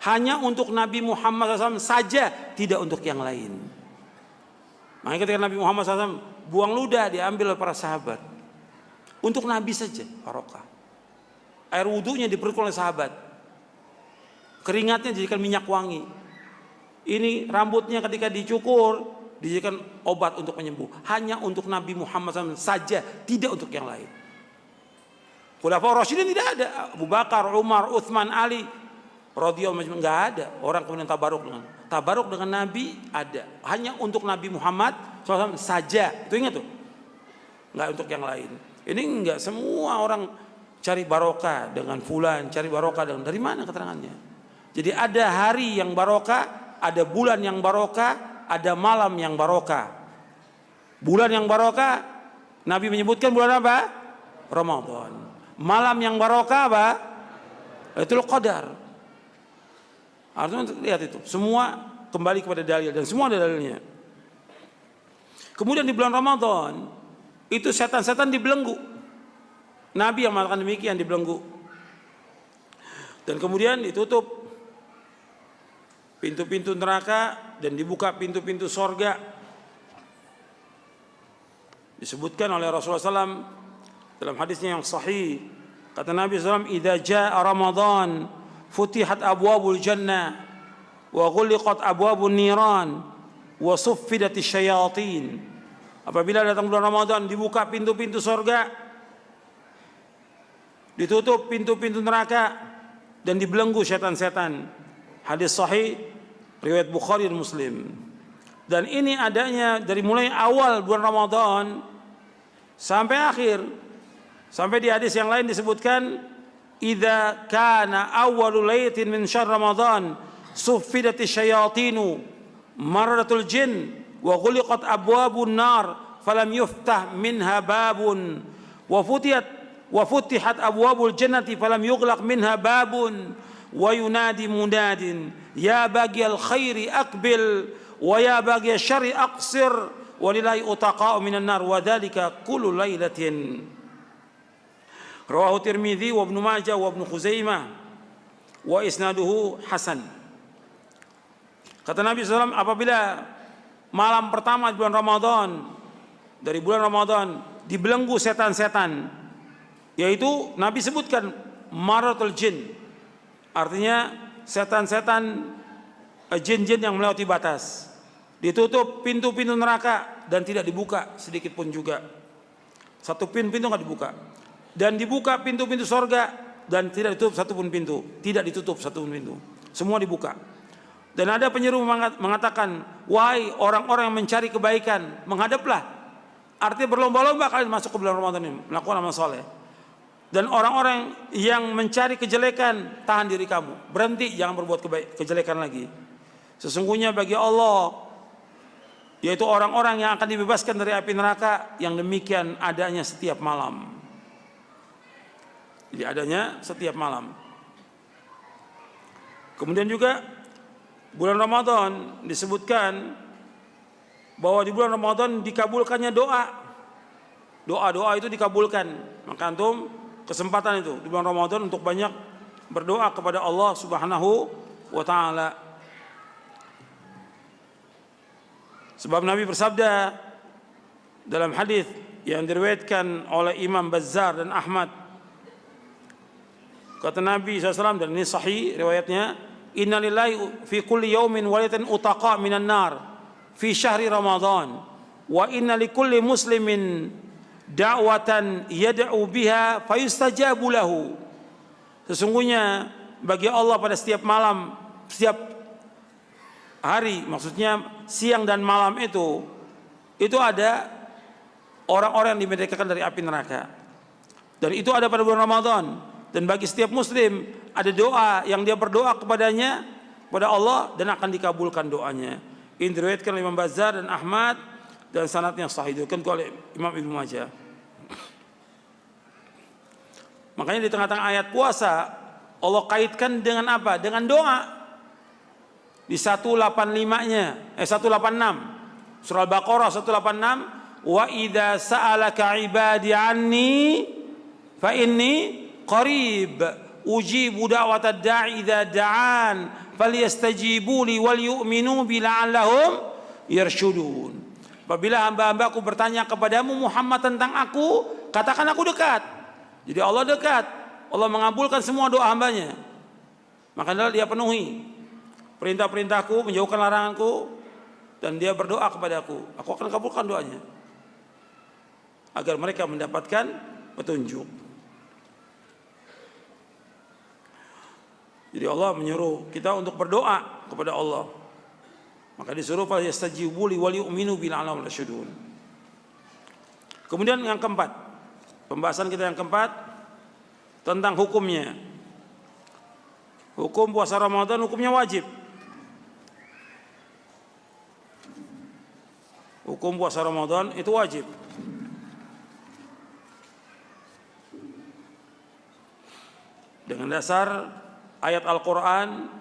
Hanya untuk Nabi Muhammad SAW saja, tidak untuk yang lain. Makanya ketika Nabi Muhammad SAW buang ludah, diambil oleh para sahabat. Untuk Nabi saja barokah. Air wudhunya diperlukan oleh sahabat. Keringatnya dijadikan minyak wangi. Ini rambutnya ketika dicukur, dijadikan obat untuk penyembuh. Hanya untuk Nabi Muhammad SAW saja, tidak untuk yang lain. Khulafaur Rasyidin tidak ada. Abu Bakar, Umar, Utsman, Ali radhiyallahu anhum, enggak ada orang kemudian tabaruk dengan Nabi ada. Hanya untuk Nabi Muhammad SAW saja. Itu ingat tuh. Enggak untuk yang lain. Ini enggak semua orang cari barokah dengan fulan, cari barokah dengan, dari mana keterangannya? Jadi ada hari yang barokah, ada bulan yang barokah, ada malam yang barokah. Bulan yang barokah Nabi menyebutkan bulan apa? Ramadan. Malam yang barokah apa? Lailatul Qadar. Artinya lihat itu, semua kembali kepada dalil dan semua ada dalilnya. Kemudian di bulan Ramadan itu setan-setan dibelenggu. Nabi yang mengatakan demikian, dibelenggu. Dan kemudian ditutup pintu-pintu neraka dan dibuka pintu-pintu sorga. Disebutkan oleh Rasulullah SAW dalam hadisnya yang sahih, kata Nabi SAW, "Idza jaa Ramadan futihat abwabul jannah wa ghuliqat abwabun niran wa suffidatis syayatin." Apabila datang bulan Ramadan, dibuka pintu-pintu surga, ditutup pintu-pintu neraka, dan dibelenggu setan-setan. Hadis sahih riwayat Bukhari dan Muslim. Dan ini adanya dari mulai awal bulan Ramadan sampai akhir. Sampai di hadis yang lain disebutkan, idza kana awwalul lailatin min syahr Ramadan suffidatis syayatinu maradatul jin wa ghuliqat abwabun nar falam yuftah minha babun wa futihat abwabul jannati falam yughlaq minha babun wa yunadi munadin ya baghiyal khairi aqbil wa ya baghiyasy syarri aqsir walillahi utaqa'u minan nar wa dzalika kullu lailatin. Rawahu Tirmidzi wa Ibnu Majah wa Ibnu Khuzaimah wa isnaduhu hasan. Kata Nabi SAW, apabila malam pertama di bulan Ramadan, dari bulan Ramadan dibelenggu setan-setan, yaitu Nabi sebutkan maratul jin, artinya setan-setan, jin-jin yang melewati batas. Ditutup pintu-pintu neraka dan tidak dibuka sedikit pun juga. Satu pintu nggak dibuka. Dan dibuka pintu-pintu sorga dan tidak ditutup satu pun pintu. Tidak ditutup satu pun pintu. Semua dibuka. Dan ada penyeru mengatakan, wahai orang-orang yang mencari kebaikan, menghadaplah. Artinya berlomba-lomba kalian masuk ke bulan Ramadan ini, melakukan amal soleh. Dan orang-orang yang mencari kejelekan, tahan diri kamu, berhenti, jangan berbuat kejelekan lagi. Sesungguhnya bagi Allah, yaitu orang-orang yang akan dibebaskan dari api neraka, yang demikian adanya setiap malam. Jadi adanya setiap malam. Kemudian juga bulan Ramadan disebutkan bahwa di bulan Ramadan dikabulkannya doa. Doa-doa itu dikabulkan. Maka antum kesempatan itu di bulan Ramadan untuk banyak berdoa kepada Allah Subhanahu wa taala. Sebab Nabi bersabda dalam hadis yang diriwayatkan oleh Imam Bazzar dan Ahmad, kata Nabi SAW, dan ini sahih riwayatnya, inna lillahi fi kulli yaumin walatin utaqa minan nar fi syahri Ramadan wa inna likulli muslimin da'watan yad'u biha fayustajabu lahu. Sesungguhnya bagi Allah pada setiap malam, setiap hari, maksudnya siang dan malam itu ada orang-orang yang dimerdekakan dari api neraka. Dan itu ada pada bulan Ramadan. Dan bagi setiap muslim ada doa yang dia berdoa kepadanya, kepada Allah, dan akan dikabulkan doanya. Ini diriwayatkan oleh Imam Bazzar dan Ahmad dan sanadnya sahih, diriwayatkan oleh Imam Ibnu Majah. Makanya di tengah-tengah ayat puasa Allah kaitkan dengan apa? Dengan doa. Di 185-nya, 186 surah Al-Baqarah 186, wa idza sa'alaka ibadi anni fa inni qarib ujibu da'watad da'i idza da'an falyastajibu li wal yu'minu bi la'allahum yarshudun. Apabila hamba-hambaku bertanya kepadamu Muhammad tentang aku, katakan aku dekat. Jadi Allah dekat. Allah mengabulkan semua doa hambanya. Maka dia penuhi perintah-perintahku, menjauhkan laranganku, dan dia berdoa kepadaku, aku akan kabulkan doanya agar mereka mendapatkan petunjuk. Jadi Allah menyuruh kita untuk berdoa kepada Allah. Maka disuruh fal yastajibu li wal yu'minu bil alam rasyudun. Kemudian yang keempat, pembahasan kita yang keempat tentang hukumnya. Hukum puasa Ramadan hukumnya wajib. Hukum puasa Ramadan itu wajib. Dengan dasar ayat Al-Quran,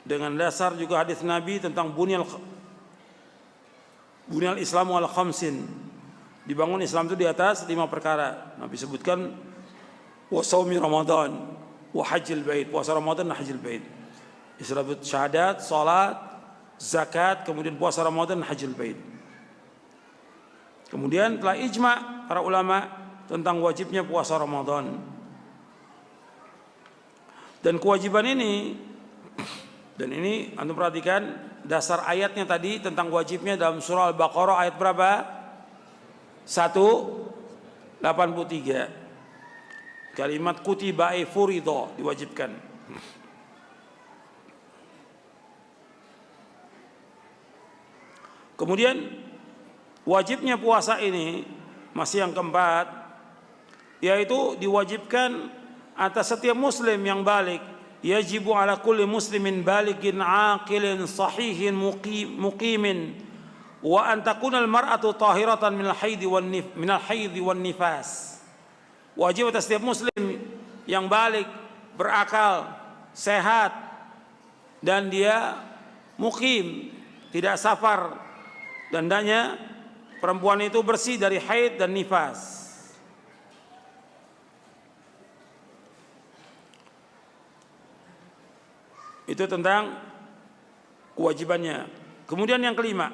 dengan dasar juga hadis Nabi tentang bunyal Islamu ala khamsin. Dibangun Islam itu di atas 5 perkara. Nabi sebutkan wa shaumi Ramadan wa hajjil bait, puasa Ramadan dan hajjil bait. Disebut syahadat, salat, zakat, kemudian puasa Ramadan dan hajjil bait. Kemudian telah ijma para ulama tentang wajibnya puasa Ramadan. Dan kewajiban ini, dan ini antum perhatikan dasar ayatnya tadi tentang wajibnya dalam surah Al-Baqarah ayat berapa? 183. Kalimat kutiba ay furido, diwajibkan. Kemudian wajibnya puasa ini masih yang keempat, yaitu diwajibkan atas setiap muslim yang balik. Yajibu ala kulli muslimin balighin aqilin sahihin muqimin wa an takuna al-mar'atu tahiratan minal haidhi wan nifas. Wajib atas setiap muslim yang balik, berakal, sehat, dan dia mukim, tidak safar, dan hendaknya perempuan itu bersih dari haid dan nifas. Itu tentang kewajibannya. Kemudian yang kelima,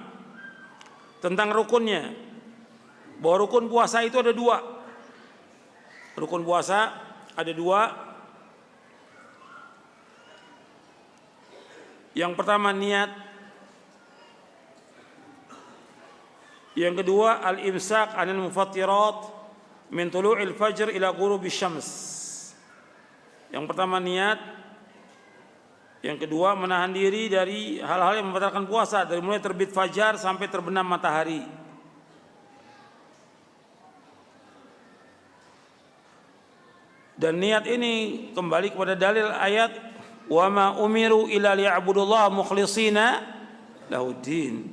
tentang rukunnya. Bahwa rukun puasa itu ada 2. Rukun puasa ada 2. Yang pertama niat. Yang kedua al-imsak 'anil mufattirat min tulu'il fajr ila ghurubish syams. Yang pertama niat. Yang kedua, menahan diri dari hal-hal yang membatalkan puasa, dari mulai terbit fajar sampai terbenam matahari. Dan niat ini kembali kepada dalil ayat wa ma umiru illa liya'budullaha mukhlishina lahuddin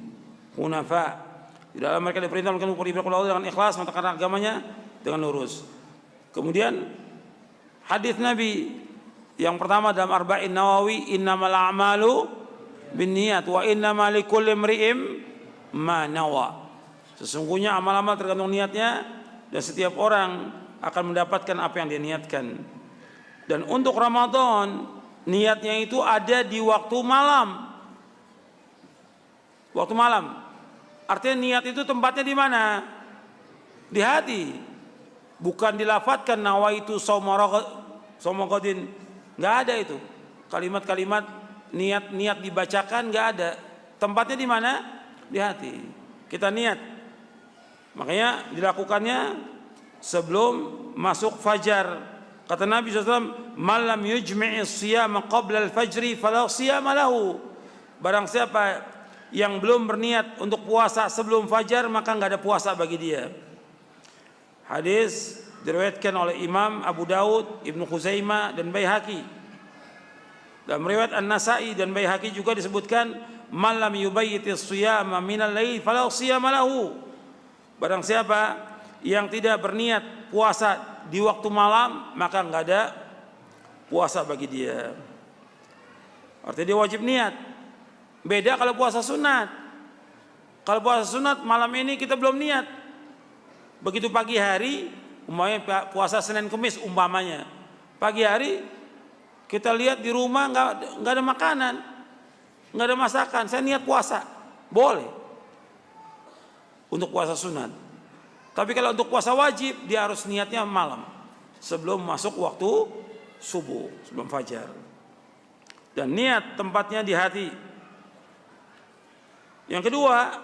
hunafa. Di dalam mereka diperintah untuk beribadah kepada Allah dengan ikhlas, mentaati agamanya dengan lurus. Kemudian hadis Nabi yang pertama dalam Arba'in Nawawi, innamal a'malu binniyat wa innamal likulli imri'in ma nawa. Sesungguhnya amal-amal tergantung niatnya dan setiap orang akan mendapatkan apa yang dia niatkan. Dan untuk Ramadan niatnya itu ada di waktu malam. Waktu malam. Artinya niat itu tempatnya di mana? Di hati. Bukan dilafadzkan nawaitu shauma ghadin. Enggak ada itu. Kalimat-kalimat niat dibacakan enggak ada. Tempatnya di mana? Di hati. Kita niat. Makanya dilakukannya sebelum masuk fajar. Kata Nabi SAW, "Man lam yujmi'is siyama qabla al-fajri fala siyama lahu." Barang siapa yang belum berniat untuk puasa sebelum fajar, maka enggak ada puasa bagi dia. Hadis diriwayatkan oleh Imam Abu Daud, Ibnu Khuzaimah dan Baihaqi. Dalam riwayat An-Nasa'i dan Baihaqi juga disebutkan, "Man lam yubayyitis siyama minal lail fala siyama lahu." Barang siapa yang tidak berniat puasa di waktu malam, maka enggak ada puasa bagi dia. Artinya dia wajib niat. Beda kalau puasa sunat. Kalau puasa sunat malam ini kita belum niat. Begitu pagi hari, umpamanya puasa Senin Kemis umpamanya. Pagi hari kita lihat di rumah enggak ada makanan, enggak ada masakan, saya niat puasa. Boleh. Untuk puasa sunat. Tapi kalau untuk puasa wajib, dia harus niatnya malam, sebelum masuk waktu subuh, sebelum fajar. Dan niat tempatnya di hati. Yang kedua,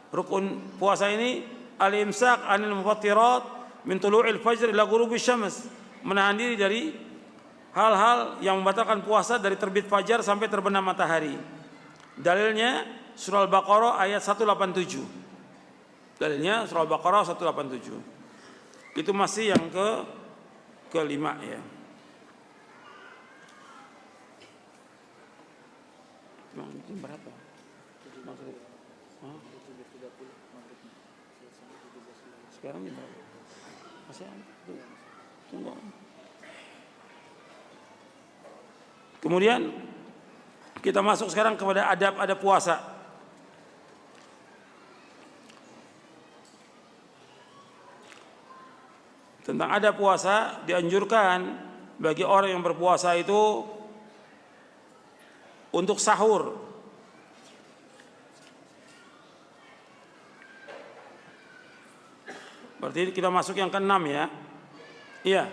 rukun puasa ini al-imsak 'anil mufattirat min tulu'il fajr ila ghurubi syams. Menahan diri dari hal-hal yang membatalkan puasa dari terbit fajar sampai terbenam matahari. Dalilnya surah Al-Baqarah ayat 187. Dalilnya surah Al-Baqarah 187. Itu masih yang kelima ya. Berapa? Sekarang ini berapa? Masih ada. Tunggu. Kemudian kita masuk sekarang kepada adab-adab puasa. Tentang adab puasa, dianjurkan bagi orang yang berpuasa itu untuk sahur. Berarti kita masuk yang ke-6 ya. Iya.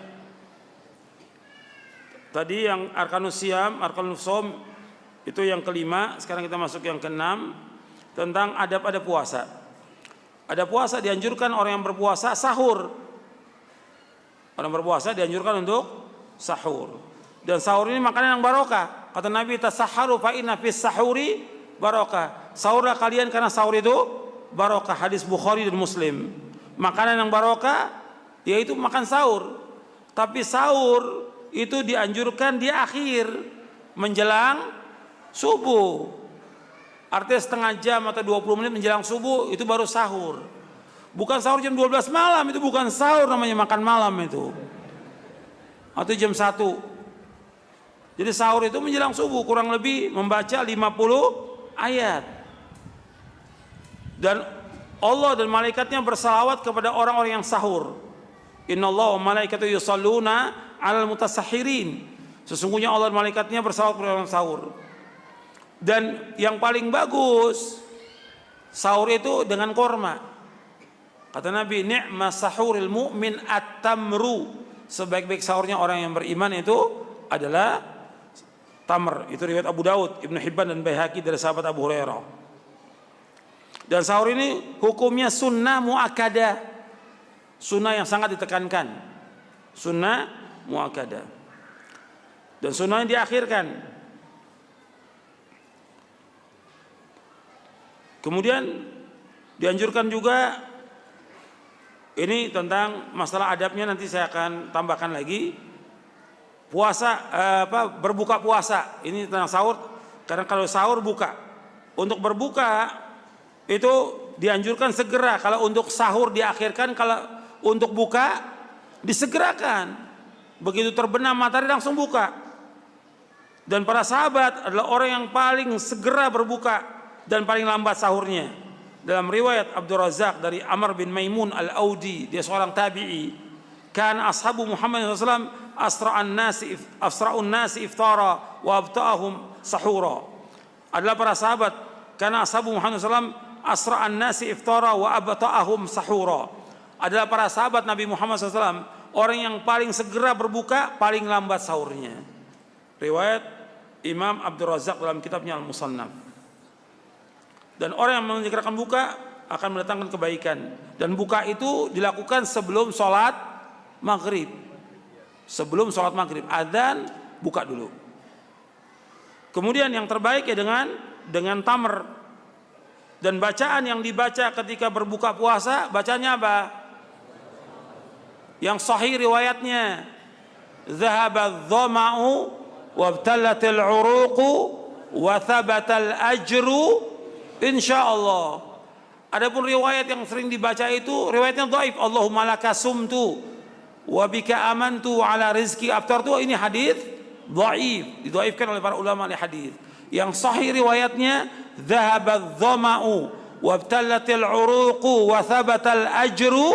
Tadi yang arkanus siyam, arkanus shaum itu yang kelima, sekarang kita masuk yang ke-6 tentang adab-adab puasa. Adab puasa dianjurkan orang yang berpuasa sahur. Orang berpuasa dianjurkan untuk sahur. Dan sahur ini makanan yang barokah. Kata Nabi, "Tasahharu fa inna fis sahuri barokah." Sahurlah kalian karena sahur itu barokah. Hadis Bukhari dan Muslim. Makanan yang barokah yaitu makan sahur. Tapi sahur itu dianjurkan di akhir menjelang subuh. Artinya setengah jam atau 20 menit menjelang subuh itu baru sahur. Bukan sahur jam 12 malam, itu bukan sahur, namanya makan malam itu. Atau jam 1. Jadi sahur itu menjelang subuh, kurang lebih membaca 50 ayat. Dan Allah dan malaikatnya bersalawat kepada orang-orang yang sahur. Innallaha wa malaikatahu yusholluna 'alal mutasahhirin. Sesungguhnya Allah dan malaikatnya bersalawat kepada orang sahur. Dan yang paling bagus sahur itu dengan korma. Kata Nabi, ni'ma sahuril mu'min at-tamru. Sebaik-baik sahurnya orang yang beriman itu adalah tamr. Itu riwayat Abu Daud, Ibnu Hibban dan Baihaqi dari sahabat Abu Hurairah. Dan sahur ini hukumnya sunnah muakkadah. Sunnah yang sangat ditekankan. Sunnah muakkadah. Dan sunnah yang diakhirkan. Kemudian dianjurkan juga, ini tentang masalah adabnya nanti saya akan tambahkan lagi, puasa berbuka puasa. Ini tentang sahur, karena kalau sahur buka, untuk berbuka itu dianjurkan segera. Kalau untuk sahur diakhirkan, kalau untuk buka disegerakan. Begitu terbenam matahari langsung buka. Dan para sahabat adalah orang yang paling segera berbuka dan paling lambat sahurnya. Dalam riwayat Abdul Razak dari Amr bin Maimun al-Audi, dia seorang tabi'i, kan ashabu Muhammad SAW asra'un nasi iftara wa abta'ahum sahura. Adalah para sahabat, karena ashabu Muhammad SAW asra'an nasi iftara wa abta'ahum sahura. Adalah para sahabat Nabi Muhammad SAW orang yang paling segera berbuka, paling lambat sahurnya. Riwayat Imam Abdul Razak dalam kitabnya Al-Musannaf. Dan orang yang menyegerakan buka akan mendatangkan kebaikan. Dan buka itu dilakukan sebelum sholat maghrib. Sebelum sholat maghrib, adzan buka dulu. Kemudian yang terbaik ya dengan tamr. Dan bacaan yang dibaca ketika berbuka puasa, bacanya apa? Yang sahih riwayatnya, dhahaba dhama'u wabtallatil uruqu wa thabatal ajru insyaallah. Adapun riwayat yang sering dibaca itu riwayatnya dhaif, Allahumma laka sumtu wa bika amantu ala rizki aftartu. Ini hadis dhaif, didhaifkan oleh para ulama ahli hadis. Yang sahih riwayatnya dhahaba dhama'u wabtallatil uruqu wa thabatal ajru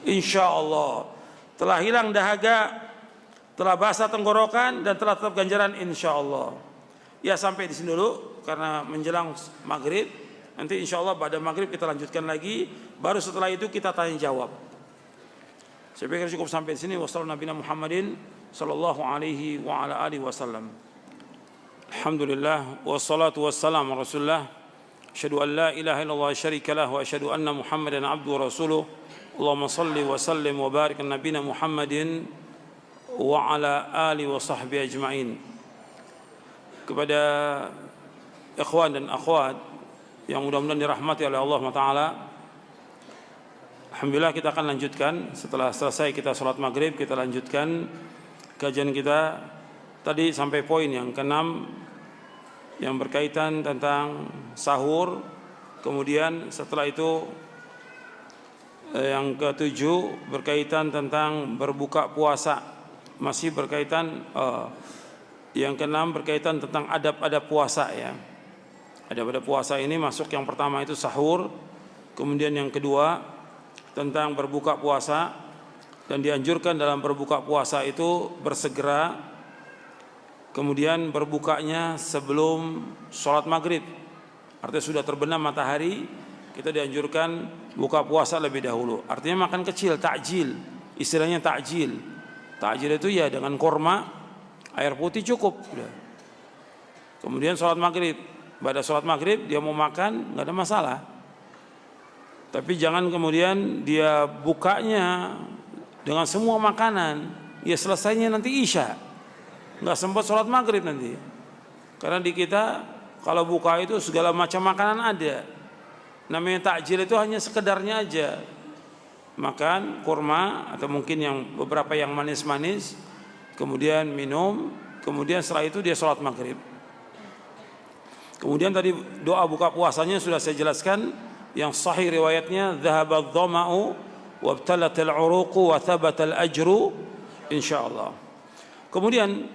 insyaallah. Telah hilang dahaga, telah basah tenggorokan, dan telah tetap ganjaran insyaallah. Ya, sampai di sini dulu karena menjelang maghrib. Nanti insyaallah pada maghrib kita lanjutkan lagi. Baru setelah itu kita tanya jawab. Saya pikir cukup sampai di sini. Wassalamualaikum Muhammadin sallallahu alaihi wa ala alihi wasallam. Alhamdulillah wassalatu wassalamu ala Rasulillah. Asyhadu an la ilaha illallah syarika lah wa asyhadu anna Muhammadan abduhu wa rasuluh. Allahumma salli wa sallim wa barik ala nabiyina Muhammadin wa ala alihi wa sahbihi ajma'in. Kepada ikhwan dan akhwat yang mudah-mudahan dirahmati oleh Allah Ta'ala, alhamdulillah kita akan lanjutkan setelah selesai kita sholat maghrib. Kita lanjutkan kajian kita tadi sampai poin yang ke-6 yang berkaitan tentang sahur. Kemudian setelah itu yang ke-7 berkaitan tentang berbuka puasa. Masih berkaitan yang ke-6 berkaitan tentang adab-adab puasa ya. Adab-adab puasa ini masuk yang pertama itu sahur. Kemudian yang kedua tentang berbuka puasa. Dan dianjurkan dalam berbuka puasa itu bersegera. Kemudian berbukanya sebelum sholat maghrib. Artinya sudah terbenam matahari, kita dianjurkan buka puasa lebih dahulu. Artinya makan kecil, takjil. Istilahnya takjil. Takjil itu ya dengan korma, air putih cukup. Kemudian sholat maghrib. Pada sholat maghrib dia mau makan, nggak ada masalah. Tapi jangan kemudian dia bukanya dengan semua makanan. Ya selesainya nanti isya, nggak sempat sholat maghrib nanti. Karena di kita kalau buka itu segala macam makanan ada. Namanya takjil itu hanya sekedarnya aja, makan kurma atau mungkin yang beberapa yang manis-manis, kemudian minum, kemudian setelah itu dia sholat maghrib. Kemudian tadi doa buka puasanya sudah saya jelaskan, yang sahih riwayatnya dhahaba dhama'u wabtalatil uruqu wa thabatal ajru insyaallah. Kemudian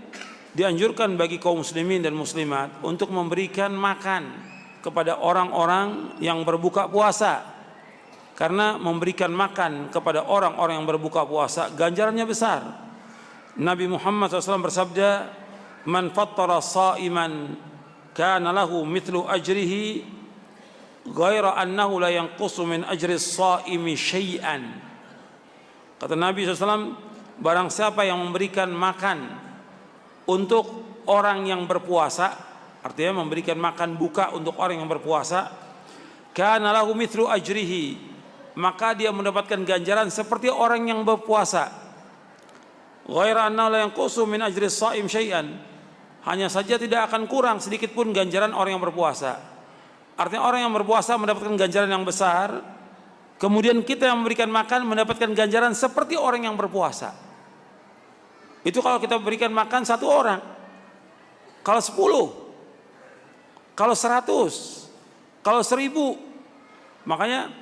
dianjurkan bagi kaum muslimin dan muslimat untuk memberikan makan kepada orang-orang yang berbuka puasa. Karena memberikan makan kepada orang-orang yang berbuka puasa ganjarannya besar. Nabi Muhammad SAW bersabda, "Man fattara sha'iman kana lahu mithlu ajrihi ghaira annahu la yanqusu min ajri shaimi syai'an." Kata Nabi SAW, barang siapa yang memberikan makan untuk orang yang berpuasa, artinya memberikan makan buka untuk orang yang berpuasa, kana lahu mithlu ajrihi, maka dia mendapatkan ganjaran seperti orang yang berpuasa. Ghaira annahu la yanqusu min ajri shaim syai'an, hanya saja tidak akan kurang sedikit pun ganjaran orang yang berpuasa. Artinya orang yang berpuasa mendapatkan ganjaran yang besar, kemudian kita yang memberikan makan mendapatkan ganjaran seperti orang yang berpuasa. Itu kalau kita berikan makan 1 orang. Kalau 10, kalau 100, kalau 1000. Makanya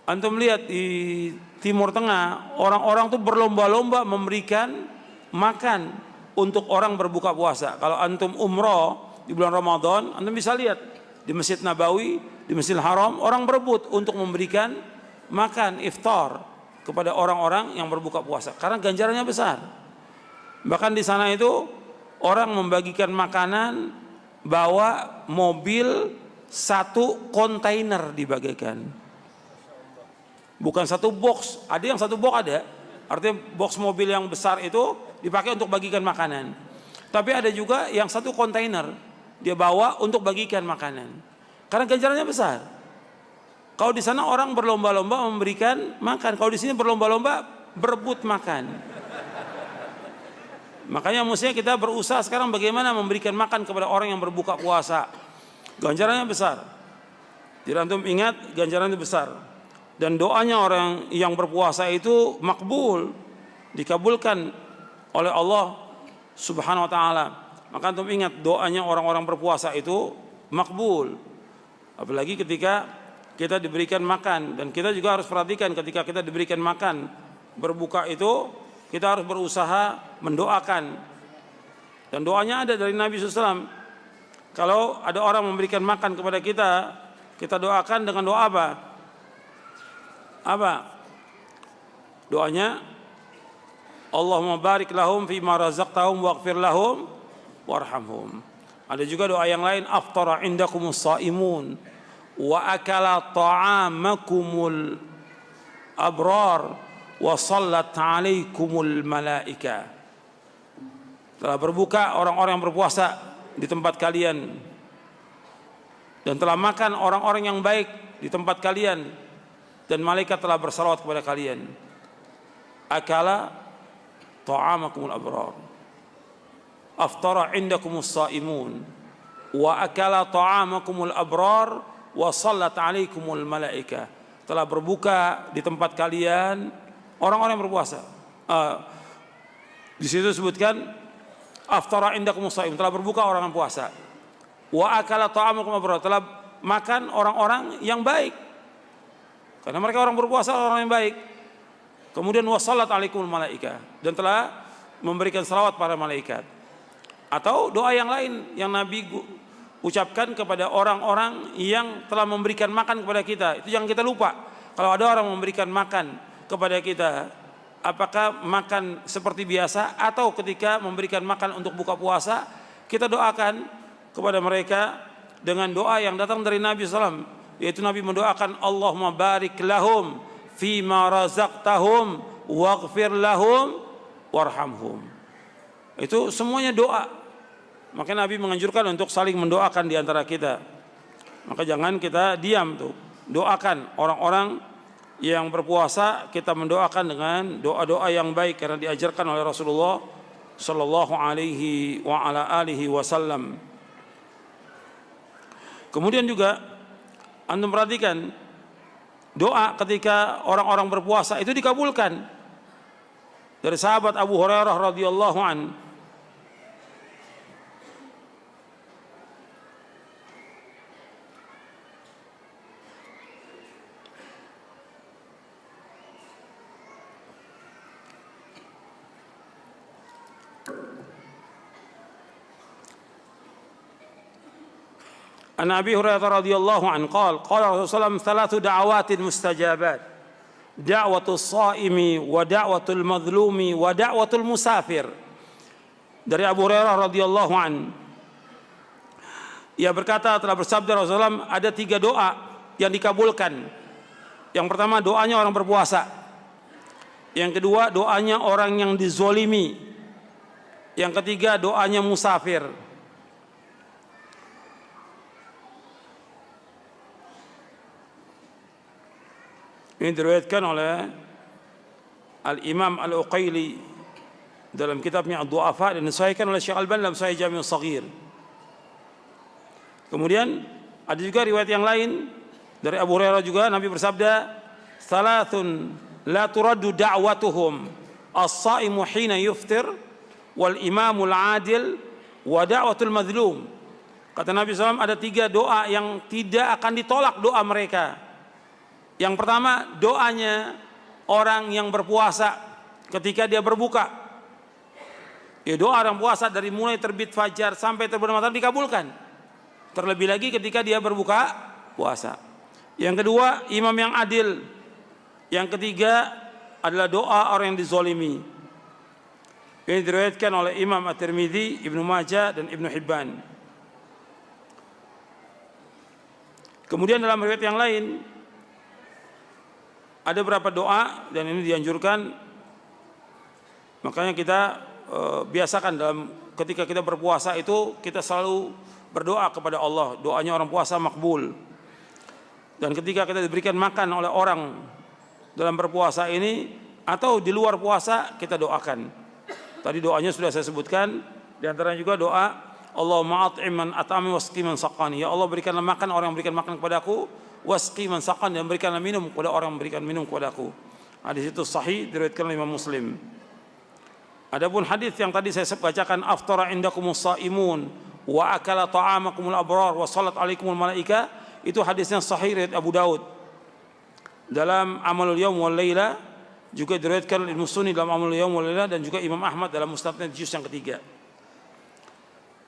antum lihat di Timur Tengah, orang-orang tuh berlomba-lomba memberikan makan untuk orang berbuka puasa. Kalau antum umroh di bulan Ramadan, antum bisa lihat di Masjid Nabawi, di Masjidil Haram, orang berebut untuk memberikan makan iftar kepada orang-orang yang berbuka puasa karena ganjarannya besar. Bahkan di sana itu orang membagikan makanan bawa mobil 1 kontainer dibagikan. Bukan 1 box, ada yang 1 box ada. Artinya box mobil yang besar itu dipakai untuk bagikan makanan. Tapi ada juga yang 1 kontainer dia bawa untuk bagikan makanan. Karena ganjarannya besar. Kalau di sana orang berlomba-lomba memberikan makan, kalau di sini berlomba-lomba berebut makan. Makanya mestinya kita berusaha sekarang bagaimana memberikan makan kepada orang yang berbuka puasa. Ganjarannya besar. Jadi antum ingat ganjarannya besar. Dan doanya orang yang berpuasa itu makbul, dikabulkan oleh Allah Subhanahu wa taala. Maka antum ingat doanya orang-orang berpuasa itu makbul. Apalagi ketika kita diberikan makan, dan kita juga harus perhatikan ketika kita diberikan makan berbuka itu kita harus berusaha mendoakan. Dan doanya ada dari Nabi SAW. Kalau ada orang memberikan makan kepada kita, kita doakan dengan doa apa? Apa? Doanya Allahumma barik lahum fima razaqtahum waghfir lahum warhamhum. Ada juga doa yang lain, aftara indakumus shaimun wa akala ta'amakumul abrar wa sallat alaikumul malaika. Telah berbuka orang-orang yang berpuasa di tempat kalian, dan telah makan orang-orang yang baik di tempat kalian, dan malaikat telah bersalawat kepada kalian. Akala ta'amakumul abrar, aftara indakumus shaimun wa akala ta'amakumul abrar wa sallat alaikumul malaika. Telah berbuka di tempat kalian orang-orang yang berpuasa. Di situ disebutkan aftara indakumus shaimun, telah berbuka orang yang puasa. Wa akala ta'amakumul abrar, telah makan orang-orang yang baik. Karena mereka orang berpuasa, orang yang baik. Kemudian wassalat alaikumul malaika, dan telah memberikan salawat para malaikat. Atau doa yang lain yang Nabi ucapkan kepada orang-orang yang telah memberikan makan kepada kita. Itu yang kita lupa. Kalau ada orang memberikan makan kepada kita, apakah makan seperti biasa atau ketika memberikan makan untuk buka puasa, kita doakan kepada mereka dengan doa yang datang dari Nabi SAW. Yaitu Nabi mendoakan Allahumma barik lahum fima razaqtahum waghfir lahum warhamhum. Itu semuanya doa. Maka Nabi menganjurkan untuk saling mendoakan di antara kita. Maka jangan kita diam tuh. Doakan orang-orang yang berpuasa, kita mendoakan dengan doa-doa yang baik karena diajarkan oleh Rasulullah sallallahu alaihi wa ala alihi wasallam. Kemudian juga antum perhatikan doa ketika orang-orang berpuasa itu dikabulkan. Dari sahabat Abu Hurairah radhiyallahu an, An Abi Hurairah radhiyallahu an qala Rasulullah salatu da'awatin mustajabat, da'watul shaimi wa da'watul madhlumi wa da'watul musafir. Dari Abu Hurairah radhiyallahu an, ia berkata, telah bersabda Rasulullah, ada 3 doa yang dikabulkan. Yang pertama doanya orang berpuasa, yang kedua doanya orang yang dizolimi, yang ketiga doanya musafir. Ini diriwayatkan oleh Al-Imam Al-Uqayli dalam kitabnya Ad-Du'afa, dan disahihkan oleh Syekh Al-Albani dalam Sahih Jami' Shaghir. Kemudian Ada juga riwayat yang lain dari Abu Hurairah juga, Nabi bersabda, "Thalathun la turaddu da'watuhum, as-shaimu hina yuftir, wal imamul adil, wa da'watul madhlum." Kata Nabi SAW, ada 3 doa yang tidak akan ditolak doa mereka. Yang pertama, doanya orang yang berpuasa ketika dia berbuka. Ya, doa orang puasa dari mulai terbit fajar sampai terbenam matahari dikabulkan. Terlebih lagi ketika dia berbuka puasa. Yang kedua, imam yang adil. Yang ketiga adalah doa orang yang dizolimi. Ini diriwayatkan oleh Imam At-Tirmidzi, Ibnu Majah, dan Ibnu Hibban. Kemudian dalam riwayat yang lain ada beberapa doa, dan ini dianjurkan. Makanya kita biasakan dalam ketika kita berpuasa itu kita selalu berdoa kepada Allah. Doanya orang puasa makbul. Dan ketika kita diberikan makan oleh orang dalam berpuasa ini atau di luar puasa, kita doakan. Tadi doanya sudah saya sebutkan. Di antaranya juga doa Allahumma at'im man at'ami wasqi man saqani. Ya Allah, berikanlah makan orang yang berikan makan kepadaku, wasqi man saqani, dan berikanlah minum kepada orang yang berikan minum kepadaku. Hadis itu sahih, diriwayatkan oleh Imam Muslim. Adapun hadis yang tadi saya bacakan, aftara indakumus shaimun wa akala ta'amakumul abrar wa salat alaikumul malaika, itu hadisnya sahih riwayat Abu Daud. Dalam Amalul Yaum wal Laila juga diriwayatkan Ibnu Sunni dalam Amalul Yaum wal Laila, dan juga Imam Ahmad dalam Musnadnya juz yang ketiga.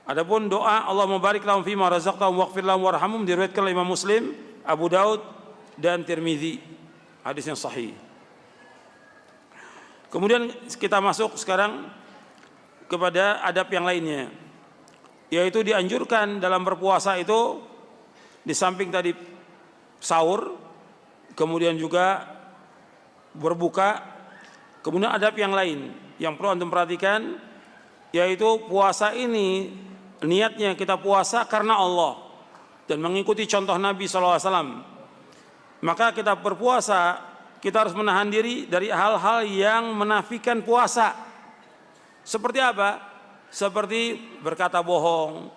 Adapun doa Allahumma barik lahum fima razaqtahum waghfir lahum warhamhum diriwayatkan oleh Imam Muslim, Abu Daud, dan Tirmidzi. Hadisnya sahih. Kemudian kita masuk sekarang kepada adab yang lainnya, yaitu dianjurkan dalam berpuasa itu di samping tadi sahur, kemudian juga berbuka, kemudian adab yang lain yang perlu antum perhatikan, yaitu puasa ini niatnya kita puasa karena Allah dan mengikuti contoh Nabi SAW. Maka kita berpuasa, kita harus menahan diri dari hal-hal yang menafikan puasa. Seperti apa? Seperti berkata bohong,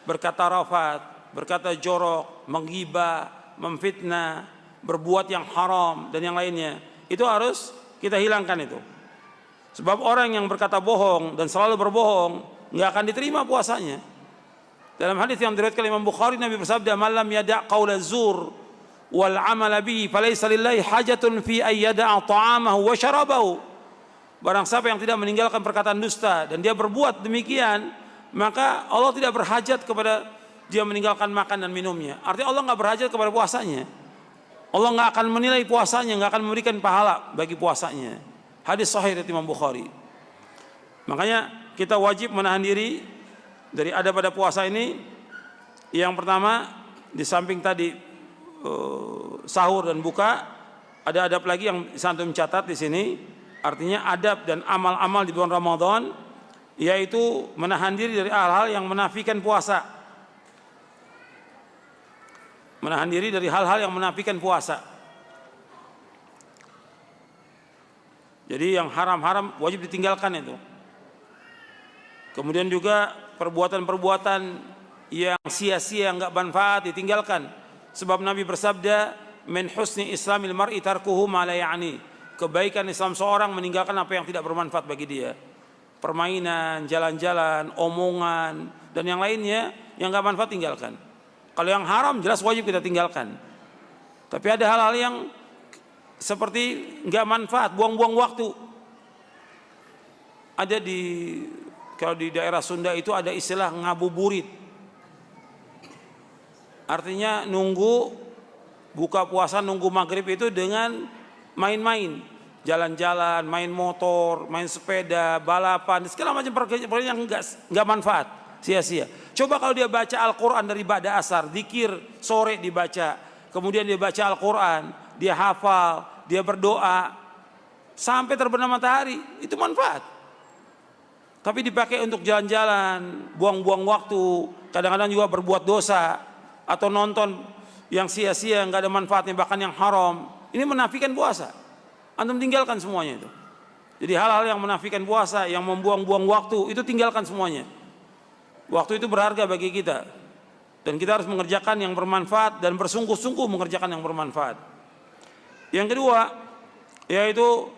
berkata rafat, berkata jorok, menggibah, memfitnah, berbuat yang haram, dan yang lainnya. Itu harus kita hilangkan itu. Sebab orang yang berkata bohong dan selalu berbohong nggak akan diterima puasanya. Dalam hadis yang diriwayatkan Imam Bukhari, Nabi bersabda, "Man lam yada' qaula zur wal 'amala bihi falaysa lillahi hajatun fi ay yada'a ta'amahu wa syarabahu." Barang siapa yang tidak meninggalkan perkataan dusta dan dia berbuat demikian, maka Allah tidak berhajat kepada dia meninggalkan makan dan minumnya. Artinya Allah nggak berhajat kepada puasanya. Allah nggak akan menilai puasanya, nggak akan memberikan pahala bagi puasanya. Hadis sahih dari Imam Bukhari. Makanya kita wajib menahan diri dari adab pada puasa ini. Yang pertama, di samping tadi sahur dan buka, ada adab lagi yang santum mencatat di sini. Artinya adab dan amal-amal di bulan Ramadan, yaitu menahan diri dari hal-hal yang menafikan puasa. Menahan diri dari hal-hal yang menafikan puasa. Jadi yang haram-haram wajib ditinggalkan itu. Kemudian juga perbuatan-perbuatan yang sia-sia, enggak manfaat, ditinggalkan. Sebab Nabi bersabda, "Min husni islamil mar'i tarkuhu ma la ya'ni." Kebaikan Islam seorang meninggalkan apa yang tidak bermanfaat bagi dia. Permainan, jalan-jalan, omongan, dan yang lainnya yang enggak manfaat tinggalkan. Kalau yang haram jelas wajib kita tinggalkan. Tapi ada hal-hal yang seperti enggak manfaat, buang-buang waktu. Ada kalau di daerah Sunda itu ada istilah ngabuburit. Artinya nunggu buka puasa, nunggu maghrib itu dengan main-main, jalan-jalan, main motor, main sepeda, balapan, segala macam perkara yang enggak manfaat, sia-sia. Coba kalau dia baca Al-Quran dari ba'da asar, zikir sore dibaca, kemudian dia baca Al-Quran, dia hafal, dia berdoa sampai terbenam matahari, itu manfaat. Tapi dipakai untuk jalan-jalan, buang-buang waktu, kadang-kadang juga berbuat dosa, atau nonton yang sia-sia, nggak ada manfaatnya, bahkan yang haram. Ini menafikan puasa. Antum tinggalkan semuanya itu. Jadi hal-hal yang menafikan puasa, yang membuang-buang waktu, itu tinggalkan semuanya. Waktu itu berharga bagi kita. Dan kita harus mengerjakan yang bermanfaat dan bersungguh-sungguh mengerjakan yang bermanfaat. Yang kedua, yaitu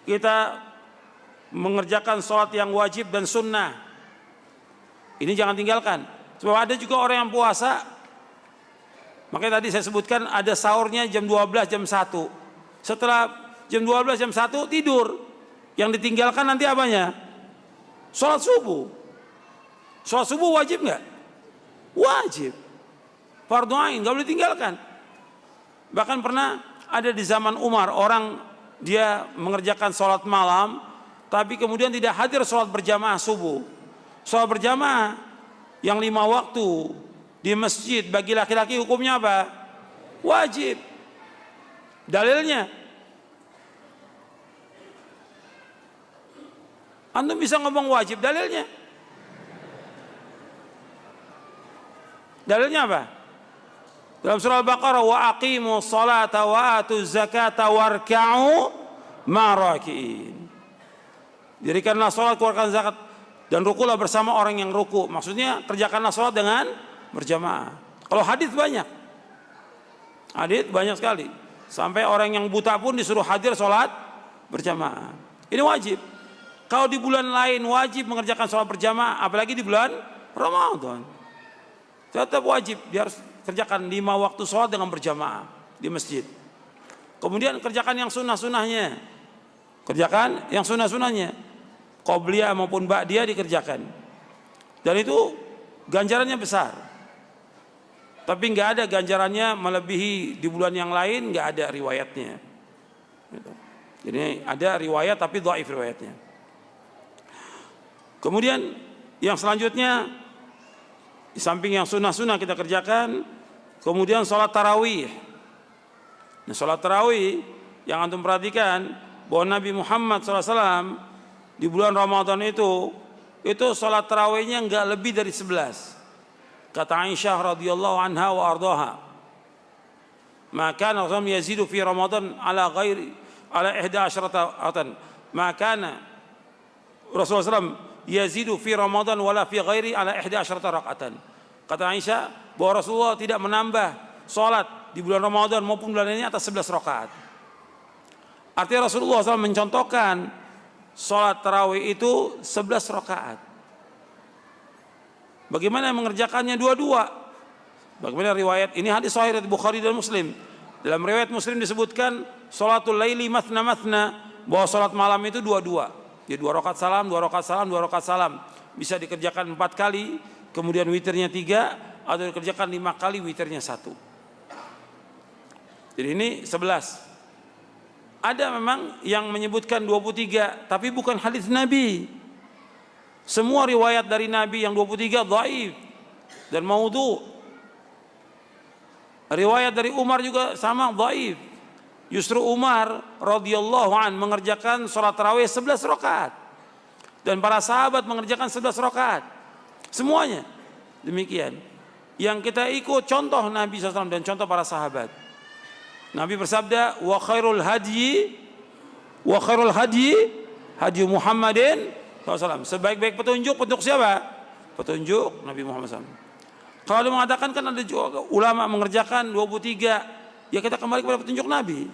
kita mengerjakan sholat yang wajib dan sunnah. Ini jangan tinggalkan. Sebab ada juga orang yang puasa, makanya tadi saya sebutkan ada sahurnya jam 12, jam 1. Setelah jam 12, jam 1 tidur. Yang ditinggalkan nanti apanya? Sholat subuh. Sholat subuh wajib nggak? Wajib. Fardhu ain, nggak boleh tinggalkan. Bahkan pernah ada di zaman Umar, orang dia mengerjakan sholat malam, tapi kemudian tidak hadir sholat berjamaah subuh. Sholat berjamaah yang 5 waktu di masjid bagi laki-laki hukumnya apa? Wajib. Dalilnya, antum bisa ngomong wajib, dalilnya? Dalilnya apa? Dalam surah Al-Baqarah, wa aqimu salata wa atu zakata warka'u ma'raki'in. Dirikanlah salat, keluarkan zakat, dan rukulah bersama orang yang ruku. Maksudnya kerjakanlah salat dengan berjamaah. Kalau hadis banyak. Hadis banyak sekali. Sampai orang yang buta pun disuruh hadir salat berjamaah. Ini wajib. Kalau di bulan lain wajib mengerjakan salat berjamaah, apalagi di bulan Ramadan. Tetap wajib, dia harus kerjakan 5 waktu sholat dengan berjamaah di masjid. Kemudian kerjakan yang sunnah-sunnahnya. Kerjakan yang sunnah-sunnahnya. Qobliyah maupun ba'diyah dikerjakan. Dan itu ganjarannya besar. Tapi nggak ada ganjarannya melebihi di bulan yang lain, nggak ada riwayatnya. Jadi ada riwayat tapi dhaif riwayatnya. Kemudian yang selanjutnya, di samping yang sunnah-sunnah kita kerjakan, kemudian sholat tarawih. Nah, sholat tarawih yang antum perhatikan bahwa Nabi Muhammad SAW di bulan Ramadan itu sholat tarawihnya enggak lebih dari 11. Kata Aisyah radhiyallahu anha wa ardhaha, maka Rasul yazidu fi Ramadan ala 11 atan. Maka Rasulullah SAW yazidu fi Ramadan wala fi ghairi ala 11 rakaatan. Kata Aisyah bahwa Rasulullah tidak menambah salat di bulan Ramadan maupun bulan ini atas 11 rakaat. Artinya Rasulullah SAW mencontohkan salat tarawih itu 11 rakaat. Bagaimana mengerjakannya dua-dua? Bagaimana riwayat ini, hadis sahih dari Bukhari dan Muslim. Dalam riwayat Muslim disebutkan salatul laili mathna bahwa salat malam itu dua-dua. Jadi 2 rakaat salam, 2 rakaat salam, 2 rakaat salam. Bisa dikerjakan 4 kali, kemudian witirnya 3, atau dikerjakan 5 kali, witirnya 1. Jadi ini 11. Ada memang yang menyebutkan 23, tapi bukan hadis Nabi. Semua riwayat dari Nabi yang 23 dhaif dan maudhu. Riwayat dari Umar juga sama dhaif. Justru Umar radhiyallahu an mengerjakan sholat tarawih 11 rakaat. Dan para sahabat mengerjakan 11 rakaat. Semuanya demikian. Yang kita ikut contoh Nabi SAW dan contoh para sahabat. Nabi bersabda, wa khairul hadyi hadyi Muhammadin SAW. Sebaik-baik petunjuk siapa? Petunjuk Nabi Muhammad SAW. Kalau dia mengatakan kan ada juga ulama mengerjakan 23, ya kita kembali kepada petunjuk Nabi.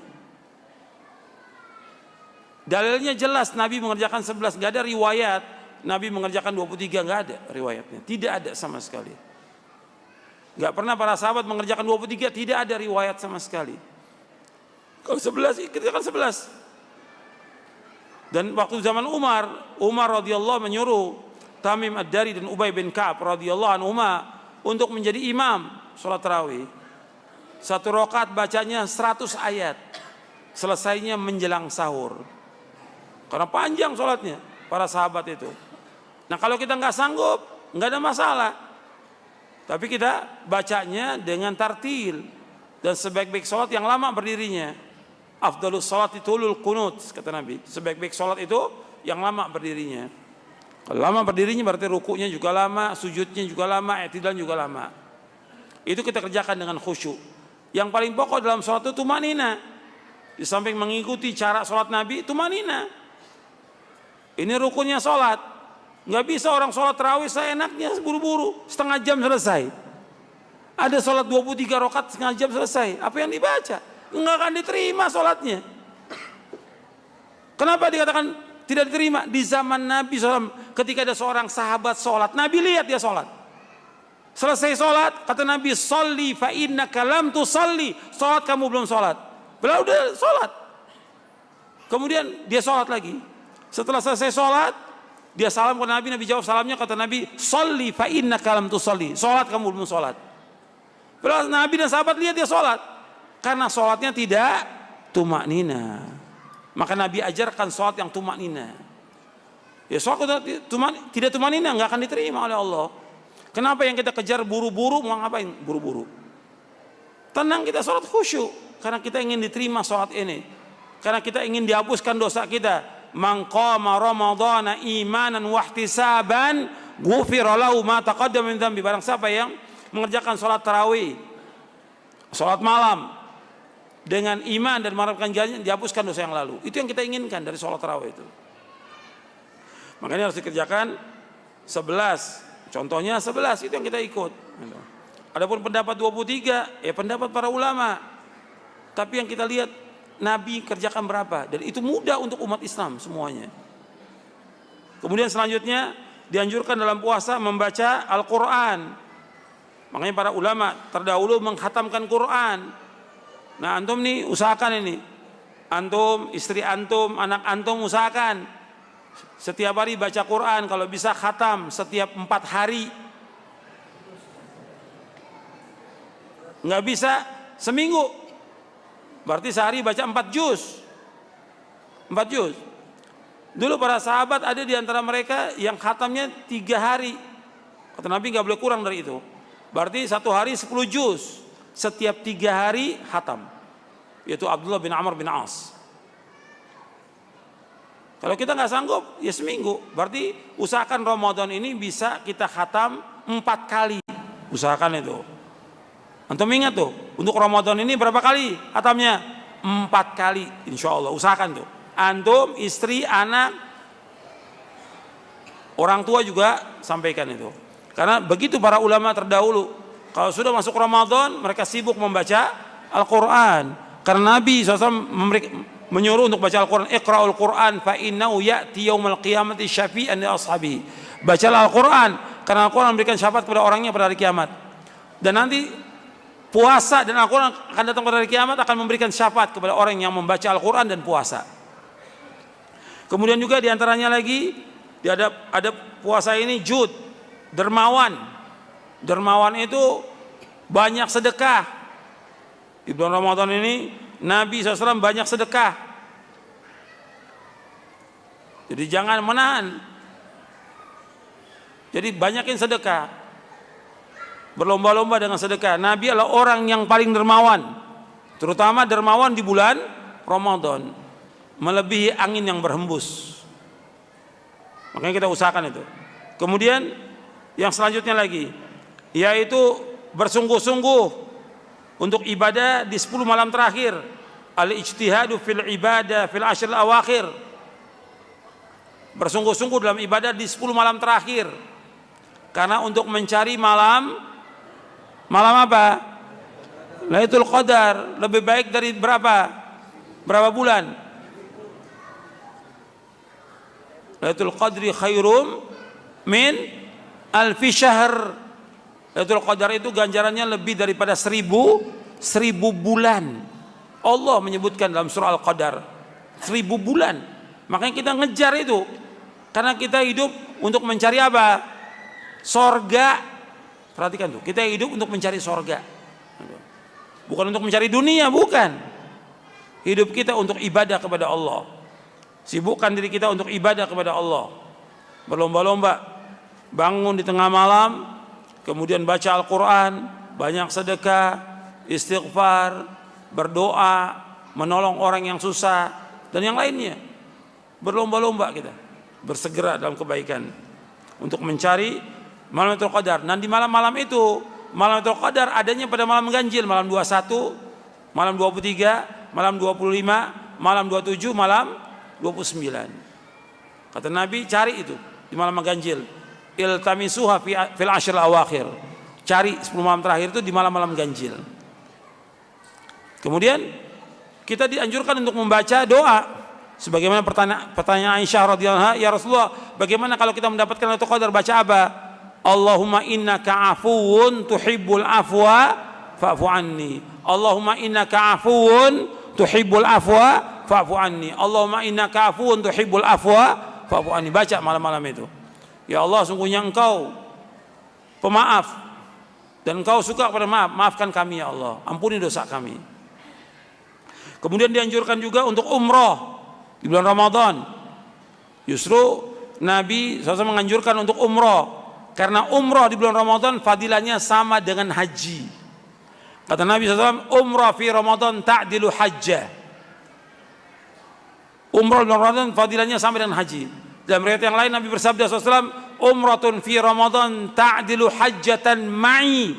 Dalilnya jelas Nabi mengerjakan 11, nggak ada riwayat Nabi mengerjakan 23, nggak ada riwayatnya, tidak ada sama sekali. Nggak pernah para sahabat mengerjakan 23, tidak ada riwayat sama sekali. Kalau 11, kerjakan 11. Dan waktu zaman Umar radhiyallahu menyuruh Tamim Ad-Dari dan Ubay bin Ka'ab radhiyallahu anhuma untuk menjadi imam sholat tarawih. 1 rakaat bacanya 100 ayat, selesainya menjelang sahur. Karena panjang sholatnya para sahabat itu. Nah kalau kita nggak sanggup, nggak ada masalah. Tapi kita bacanya dengan tartil. Dan sebaik-baik sholat yang lama berdirinya. Afdalus sholat itulul qunut, kata Nabi. Sebaik-baik sholat itu yang lama berdirinya. Kalau lama berdirinya berarti rukunya juga lama, sujudnya juga lama, i'tidal juga lama. Itu kita kerjakan dengan khusyuk. Yang paling pokok dalam sholat itu tumanina. Di samping mengikuti cara sholat Nabi, tumanina. Ini rukunnya sholat. Nggak bisa orang sholat tarawih seenaknya buru-buru, setengah jam selesai. Ada sholat 23 rakaat setengah jam selesai. Apa yang dibaca? Enggak akan diterima sholatnya. Kenapa dikatakan tidak diterima? Di zaman Nabi SAW, ketika ada seorang sahabat sholat, Nabi lihat dia sholat. Selesai sholat, kata Nabi, "Sholli fa innaka lam tusalli." Sholat, kamu belum sholat. Beliau udah sholat. Kemudian dia sholat lagi. Setelah selesai sholat, dia salam ke Nabi. Nabi jawab salamnya, kata Nabi, "Sholli fa innaka lam tusalli." Sholat, kamu belum sholat. Beliau, Nabi dan sahabat lihat dia sholat. Karena sholatnya tidak tumaknina. Maka Nabi ajarkan sholat yang tumaknina. Ya, sholat tidak tumaknina nggak akan diterima oleh Allah. Kenapa yang kita kejar buru-buru? Mau ngapain buru-buru? Tenang, kita sholat khusyuk. Karena kita ingin diterima sholat ini. Karena kita ingin dihapuskan dosa kita. Man qama ramadhana imanan wahtisaban ghufira lahu ma taqaddama min dzambi. Barang siapa yang mengerjakan sholat tarawih, sholat malam dengan iman dan mengharapkan ganjaran, dihapuskan dosa yang lalu. Itu yang kita inginkan dari sholat tarawih itu. Makanya harus dikerjakan 11. Contohnya 11, itu yang kita ikut. Adapun pendapat 23, ya pendapat para ulama. Tapi yang kita lihat, Nabi kerjakan berapa? Dan itu mudah untuk umat Islam semuanya. Kemudian selanjutnya dianjurkan dalam puasa membaca Al-Quran. Makanya para ulama terdahulu menghatamkan Quran. Nah, antum nih usahakan ini. Antum, istri antum, anak antum usahakan setiap hari baca Quran. Kalau bisa khatam setiap 4 hari. Nggak bisa seminggu. Berarti sehari baca 4 juz. 4 juz. Dulu para sahabat ada di antara mereka yang khatamnya 3 hari. Kata Nabi nggak boleh kurang dari itu. Berarti 1 hari 10 juz. Setiap 3 hari khatam. Yaitu Abdullah bin Amr bin As. Kalau kita nggak sanggup, ya seminggu. Berarti usahakan Ramadan ini bisa kita khatam 4 kali. Usahakan itu. Antum ingat tuh, untuk Ramadan ini berapa kali khatamnya? 4 kali. Insya Allah, usahakan tuh. Antum, istri, anak, orang tua juga sampaikan itu. Karena begitu para ulama terdahulu, kalau sudah masuk Ramadan, mereka sibuk membaca Al-Quran. Karena Nabi SAW menyuruh untuk baca Al-Quran. Iqra'ul Quran fa innahu ya'ti yaumal qiyamati syafi'an li ashabi. Bacalah Al-Quran, karena Al-Quran memberikan syafaat kepada orangnya pada hari kiamat. Dan nanti puasa dan Al-Quran akan datang pada hari kiamat, akan memberikan syafaat kepada orang yang membaca Al-Quran dan puasa. Kemudian juga diantaranya lagi, ada puasa ini jud, dermawan. Dermawan itu banyak sedekah. Di bulan Ramadan ini Nabi SAW banyak sedekah. Jadi jangan menahan. Jadi banyakin sedekah. Berlomba-lomba dengan sedekah. Nabi adalah orang yang paling dermawan. Terutama dermawan di bulan Ramadan. Melebihi angin yang berhembus. Makanya kita usahakan itu. Kemudian yang selanjutnya lagi, yaitu bersungguh-sungguh untuk ibadah di 10 malam terakhir. Al-ijtihadu fil ibadah fil ashr al-awakhir. Bersungguh-sungguh dalam ibadah di 10 malam terakhir. Karena untuk mencari malam apa? Lailatul Qadar lebih baik dari berapa? Berapa bulan? Lailatul Qadri khairum min alfi syahr. Lailatul Qadar itu ganjarannya lebih daripada 1000 bulan. Allah menyebutkan dalam surah Al-Qadar 1000 bulan. Makanya kita ngejar itu. Karena kita hidup untuk mencari apa? Sorga. Perhatikan tuh, kita hidup untuk mencari sorga. Bukan untuk mencari dunia, bukan. Hidup kita untuk ibadah kepada Allah. Sibukkan diri kita untuk ibadah kepada Allah. Berlomba-lomba bangun di tengah malam, kemudian baca Al-Quran, banyak sedekah, istighfar, berdoa, menolong orang yang susah, dan yang lainnya. Berlomba-lomba kita bersegera dalam kebaikan untuk mencari malam Lailatul Qadar. Dan di malam-malam itu, malam Lailatul Qadar adanya pada malam ganjil, malam 21, malam 23, malam 25, malam 27, malam 29. Kata Nabi, cari itu di malam ganjil. Iltamisuha fil ashr al-awakhir. cari 10 malam terakhir itu di malam-malam ganjil. Kemudian kita dianjurkan untuk membaca doa sebagaimana pertanyaan Aisyah radhiyallahu anha, ya Rasulullah, bagaimana kalau kita mendapatkan Lailatul Qadar, baca apa? Allahumma innaka afuwun tuhibbul afwa fa'fu anni. Allahumma innaka afuwun tuhibbul afwa fa'fu anni. Allahumma innaka afuwun tuhibbul afwa fa'fu anni. Baca malam-malam itu. Ya Allah, sungguhnya Engkau pemaaf dan Engkau suka kepada maaf. Maafkan kami ya Allah, ampuni dosa kami. Kemudian dianjurkan juga untuk umroh di bulan Ramadan. Justru Nabi SAW menganjurkan untuk umroh karena umroh di bulan Ramadan fadilahnya sama dengan haji. Kata Nabi SAW, umroh fi Ramadan ta'dilu hajjah. Umroh di bulan Ramadan fadilahnya sama dengan haji. Dalam riwayat yang lain Nabi bersabda SAW, umratun fi Ramadan ta'dilu hajjatan ma'i.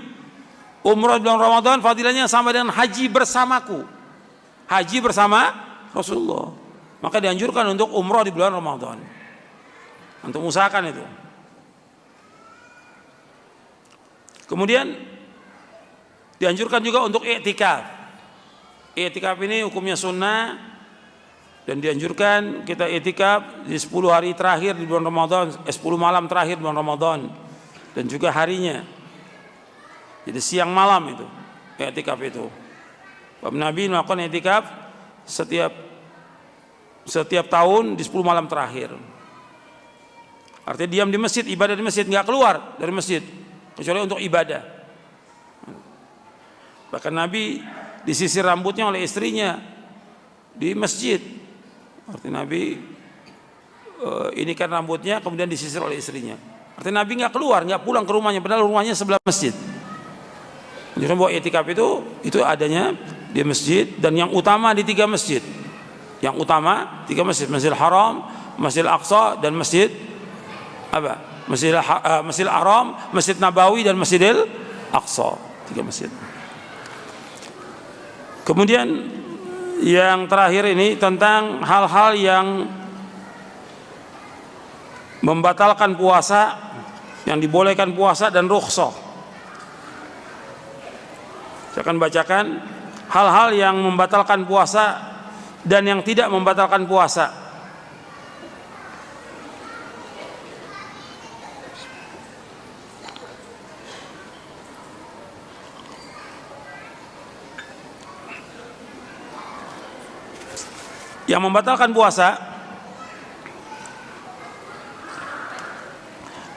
Umroh di bulan Ramadan fadilahnya sama dengan haji bersamaku. Haji bersama Rasulullah. Maka dianjurkan untuk umroh di bulan Ramadan. Untuk usahakan itu. Kemudian dianjurkan juga untuk i'tikaf. I'tikaf ini hukumnya sunnah dan dianjurkan kita i'tikaf di 10 hari terakhir di bulan Ramadan, 10 malam terakhir di bulan Ramadan dan juga harinya. Jadi siang malam itu i'tikaf itu. Nabi melakukan i'tikaf setiap tahun di 10 malam terakhir. Artinya diam di masjid, ibadah di masjid, nggak keluar dari masjid kecuali untuk ibadah. Bahkan Nabi disisir rambutnya oleh istrinya di masjid. Artinya Nabi ini kan rambutnya kemudian disisir oleh istrinya. Artinya Nabi nggak keluar, nggak pulang ke rumahnya, padahal rumahnya sebelah masjid. Jadi bahwa i'tikaf itu adanya di masjid dan yang utama di 3 masjid. Yang utama 3 masjid, Masjidil Haram, Masjidil Aqsa dan Masjid apa? Masjidil Haram, Masjid Nabawi dan Masjidil Aqsa. 3 masjid. Kemudian yang terakhir ini tentang hal-hal yang membatalkan puasa, yang dibolehkan puasa dan rukhsah. Saya akan bacakan hal-hal yang membatalkan puasa dan yang tidak membatalkan puasa. Yang membatalkan puasa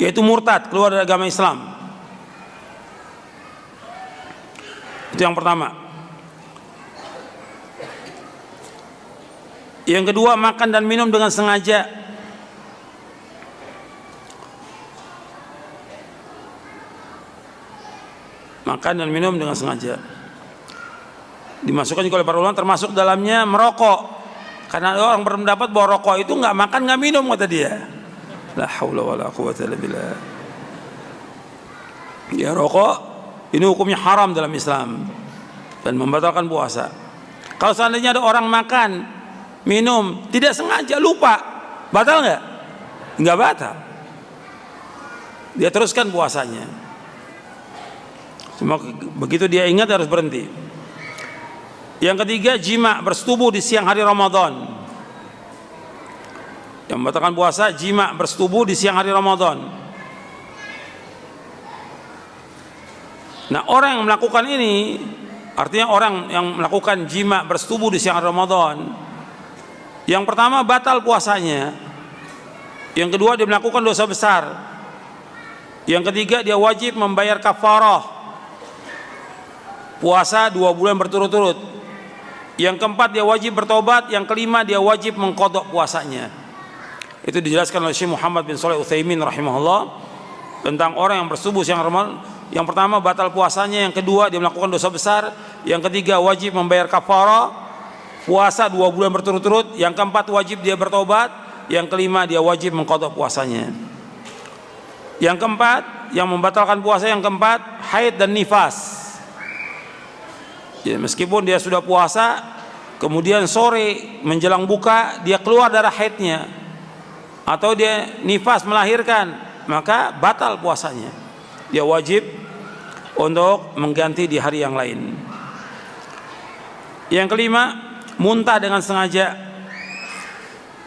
yaitu murtad, keluar dari agama Islam. Itu yang pertama. Yang kedua, makan dan minum dengan sengaja. Makan dan minum dengan sengaja. Dimasukkan juga oleh para ulama termasuk dalamnya merokok. Karena orang berpendapat bahwa rokok itu nggak makan nggak minum, kata dia. La haula wala quwwata illa billah. Ya, rokok ini hukumnya haram dalam Islam dan membatalkan puasa. Kalau seandainya ada orang makan, minum, tidak sengaja, lupa, batal nggak? Nggak batal. Dia teruskan puasanya. Cuma begitu dia ingat harus berhenti. Yang ketiga, jima, bersetubuh di siang hari Ramadan. Yang membatalkan puasa, jima, bersetubuh di siang hari Ramadan. Nah, orang yang melakukan ini, artinya orang yang melakukan jima, bersetubuh di siang hari Ramadan, yang pertama batal puasanya. Yang kedua, dia melakukan dosa besar. Yang ketiga, dia wajib membayar kafarah, puasa 2 bulan berturut-turut. Yang keempat, dia wajib bertobat. Yang kelima, dia wajib mengqadha puasanya. Itu dijelaskan oleh Syekh Muhammad bin Shalih Utsaimin rahimahullah tentang orang yang bersetubuh siang Ramadan. Yang pertama batal puasanya, yang kedua dia melakukan dosa besar, yang ketiga wajib membayar kafarah, puasa 2 bulan berturut-turut, yang keempat wajib dia bertobat, yang kelima dia wajib mengqadha puasanya. Yang keempat, yang membatalkan puasa yang keempat, haid dan nifas. Ya, meskipun dia sudah puasa, kemudian sore menjelang buka dia keluar darah haidnya atau dia nifas melahirkan, maka batal puasanya. Dia wajib untuk mengganti di hari yang lain. Yang kelima, muntah dengan sengaja.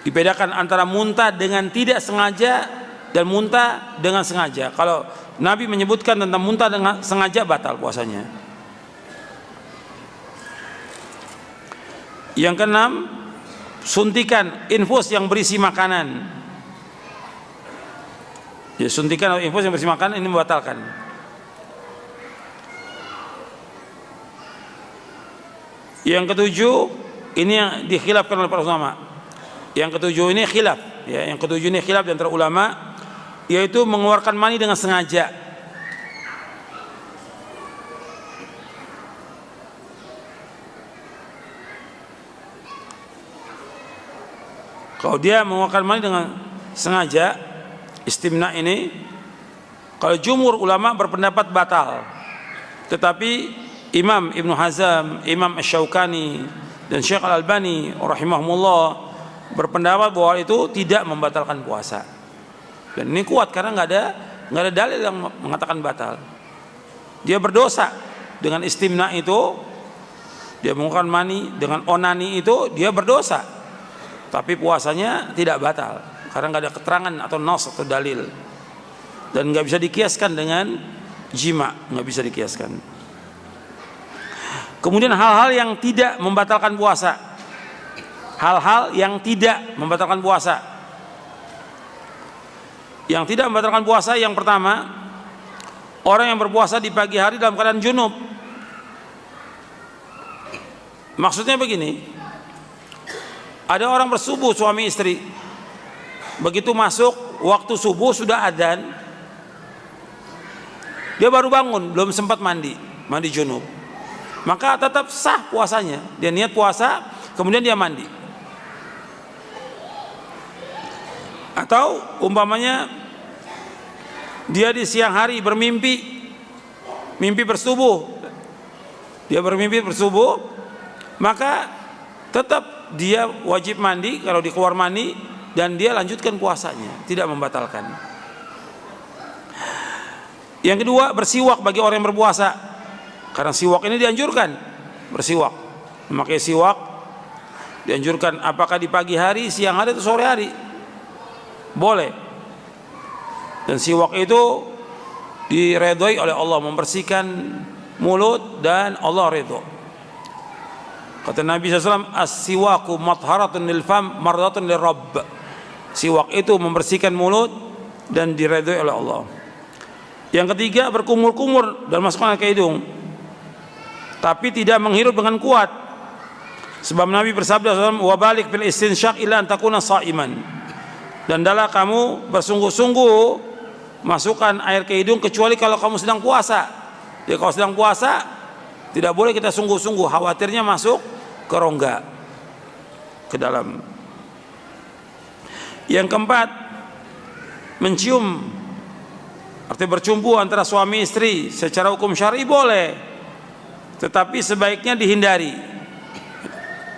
Dibedakan antara muntah dengan tidak sengaja dan muntah dengan sengaja. Kalau Nabi menyebutkan tentang muntah dengan sengaja, batal puasanya. Yang keenam, suntikan infus yang berisi makanan. Ya, suntikan atau infus yang berisi makanan ini membatalkan. Yang ketujuh, ini yang dikhilafkan oleh para ulama. Yang ketujuh ini khilaf, ya, yang ketujuh ini khilaf di antara ulama, yaitu mengeluarkan mani dengan sengaja. Kalau dia mengeluarkan mani dengan sengaja, istimna ini, kalau jumhur ulama berpendapat batal. Tetapi Imam Ibnu Hazm, Imam Asy-Syaukani dan Syekh Al-Albani rahimahumullah berpendapat bahwa itu tidak membatalkan puasa. Dan ini kuat karena nggak ada dalil yang mengatakan batal. Dia berdosa dengan istimna itu, dia mengeluarkan mani dengan onani itu, dia berdosa. Tapi puasanya tidak batal karena nggak ada keterangan atau nas atau dalil, dan nggak bisa dikiaskan dengan jima, nggak bisa dikiaskan. Kemudian hal-hal yang tidak membatalkan puasa, hal-hal yang tidak membatalkan puasa. Yang tidak membatalkan puasa, yang pertama, orang yang berpuasa di pagi hari dalam keadaan junub. Maksudnya begini, ada orang bersubuh suami istri, begitu masuk waktu subuh sudah adzan, dia baru bangun, belum sempat mandi junub, maka tetap sah puasanya. Dia niat puasa, kemudian dia mandi. Atau umpamanya dia di siang hari mimpi bersubuh, dia bermimpi bersubuh, maka tetap dia wajib mandi kalau di keluar mandi, dan dia lanjutkan puasanya, tidak membatalkan. Yang kedua, bersiwak bagi orang yang berpuasa. Karena siwak ini dianjurkan, bersiwak, memakai siwak dianjurkan, apakah di pagi hari, siang hari atau sore hari, boleh. Dan siwak itu diredhoi oleh Allah, membersihkan mulut dan Allah ridho. Kata Nabi SAW, as-siwaku matharatun lil fam mardatun lir rabb. Siwak itu membersihkan mulut dan diredhoi oleh Allah. Yang ketiga, berkumur-kumur dan masukkan ke hidung, tapi tidak menghirup dengan kuat. Sebab Nabi bersabda, wa balik fil istinsyaq illa an takuna sha'iman. Dan adalah kamu bersungguh-sungguh masukkan air ke hidung kecuali kalau kamu sedang puasa. Ya, kalau sedang puasa tidak boleh kita sungguh-sungguh, khawatirnya masuk ke rongga, ke dalam. Yang keempat, mencium, artinya bercumbu antara suami istri secara hukum syar'i boleh, tetapi sebaiknya dihindari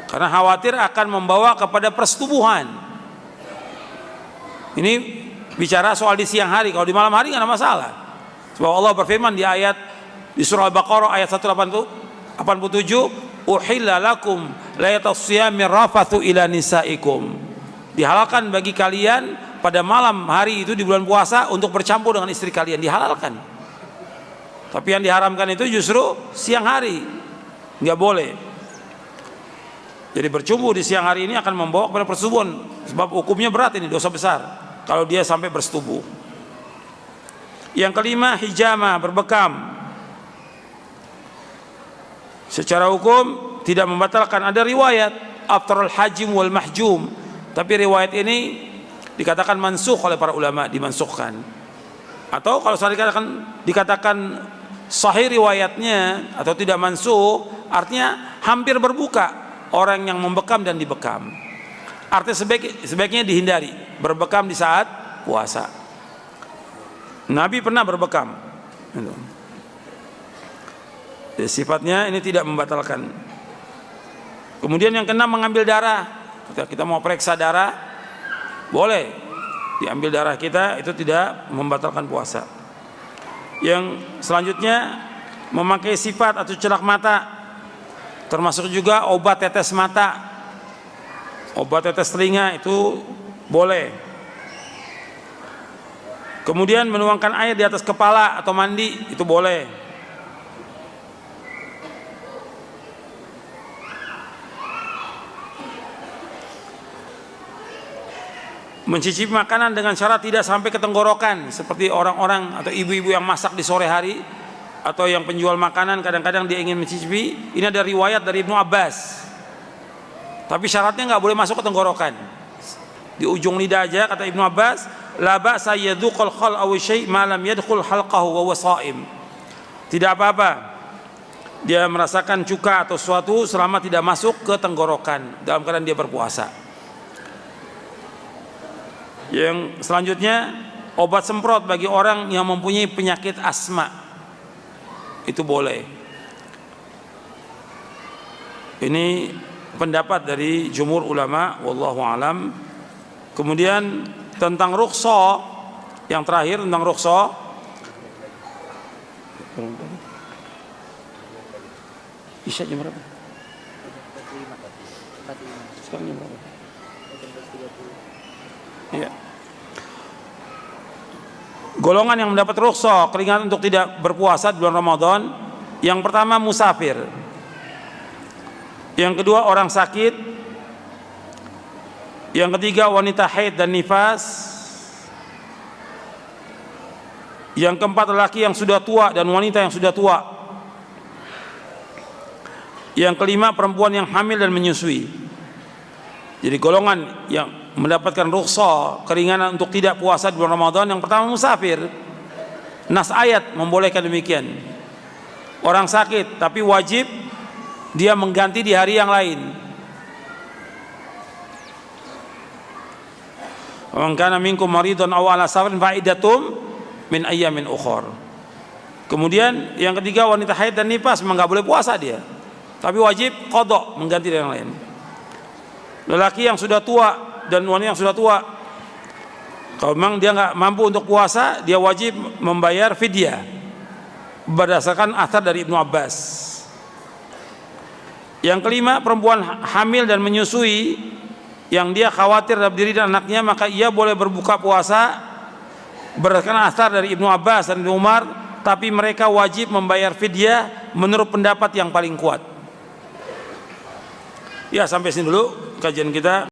karena khawatir akan membawa kepada persetubuhan. Ini bicara soal di siang hari. Kalau di malam hari nggak ada masalah. Sebab Allah berfirman di surah Al-Baqarah ayat 187, uhilla lakum layatas siyami rafathu ila nisaikum. Dihalalkan bagi kalian pada malam hari itu di bulan puasa untuk bercampur dengan istri kalian, dihalalkan. Tapi yang diharamkan itu justru siang hari, nggak boleh. Jadi bercumbu di siang hari ini akan membawa kepada persetubuhan, sebab hukumnya berat, ini dosa besar kalau dia sampai bersetubuh. Yang kelima, hijama, berbekam. Secara hukum tidak membatalkan. Ada riwayat aftarul hajim wal mahjum, tapi riwayat ini dikatakan mansukh oleh para ulama, dimansukhkan. Atau kalau saya dikatakan sahih riwayatnya atau tidak mansukh, artinya hampir berbuka orang yang membekam dan dibekam. Artinya sebaiknya dihindari berbekam di saat puasa. Nabi pernah berbekam. Jadi sifatnya ini tidak membatalkan. Kemudian yang keenam, mengambil darah. Kita mau periksa darah, boleh diambil darah kita, itu tidak membatalkan puasa. Yang selanjutnya, memakai sifat atau celak mata, termasuk juga obat tetes mata, obat tetes telinga itu boleh. Kemudian menuangkan air di atas kepala atau mandi itu boleh. Mencicipi makanan dengan syarat tidak sampai ke tenggorokan, seperti orang-orang atau ibu-ibu yang masak di sore hari, atau yang penjual makanan kadang-kadang dia ingin mencicipi. Ini ada riwayat dari Ibnu Abbas, tapi syaratnya nggak boleh masuk ke tenggorokan, di ujung lidah aja. Kata Ibnu Abbas, la ba'sa yadhuqul khal aw syai' ma lam yadkhul halqahu wa huwa sha'im. Tidak apa-apa dia merasakan cuka atau sesuatu selama tidak masuk ke tenggorokan dalam keadaan dia berpuasa. Yang selanjutnya, obat semprot bagi orang yang mempunyai penyakit asma itu boleh. Ini pendapat dari jumhur ulama, wallahu alam. Kemudian tentang rukhsah, yang terakhir tentang rukhsah, Isya jam berapa? Sekarang jam berapa? Ya. Golongan yang mendapat rukhsah keringanan untuk tidak berpuasa di bulan Ramadan, yang pertama musafir, yang kedua orang sakit, yang ketiga wanita haid dan nifas, yang keempat lelaki yang sudah tua dan wanita yang sudah tua, yang kelima perempuan yang hamil dan menyusui. Jadi golongan yang mendapatkan rukhsah keringanan untuk tidak puasa di bulan Ramadan, yang pertama musafir. Nas ayat membolehkan demikian. Orang sakit tapi wajib dia mengganti di hari yang lain. Man kana minkum maridun aw ala safarin fa iddatum min ayyamin ukhra. Kemudian yang ketiga wanita haid dan nifas memang enggak boleh puasa dia, tapi wajib qada, mengganti dari yang lain. Lelaki yang sudah tua dan wanita yang sudah tua, kalau memang dia nggak mampu untuk puasa, dia wajib membayar fidyah berdasarkan athar dari Ibnu Abbas. Yang kelima, perempuan hamil dan menyusui yang dia khawatir terhadap diri dan anaknya, maka ia boleh berbuka puasa berdasarkan athar dari Ibnu Abbas dan Ibnu Umar, tapi mereka wajib membayar fidyah menurut pendapat yang paling kuat. Ya, sampai sini dulu kajian kita.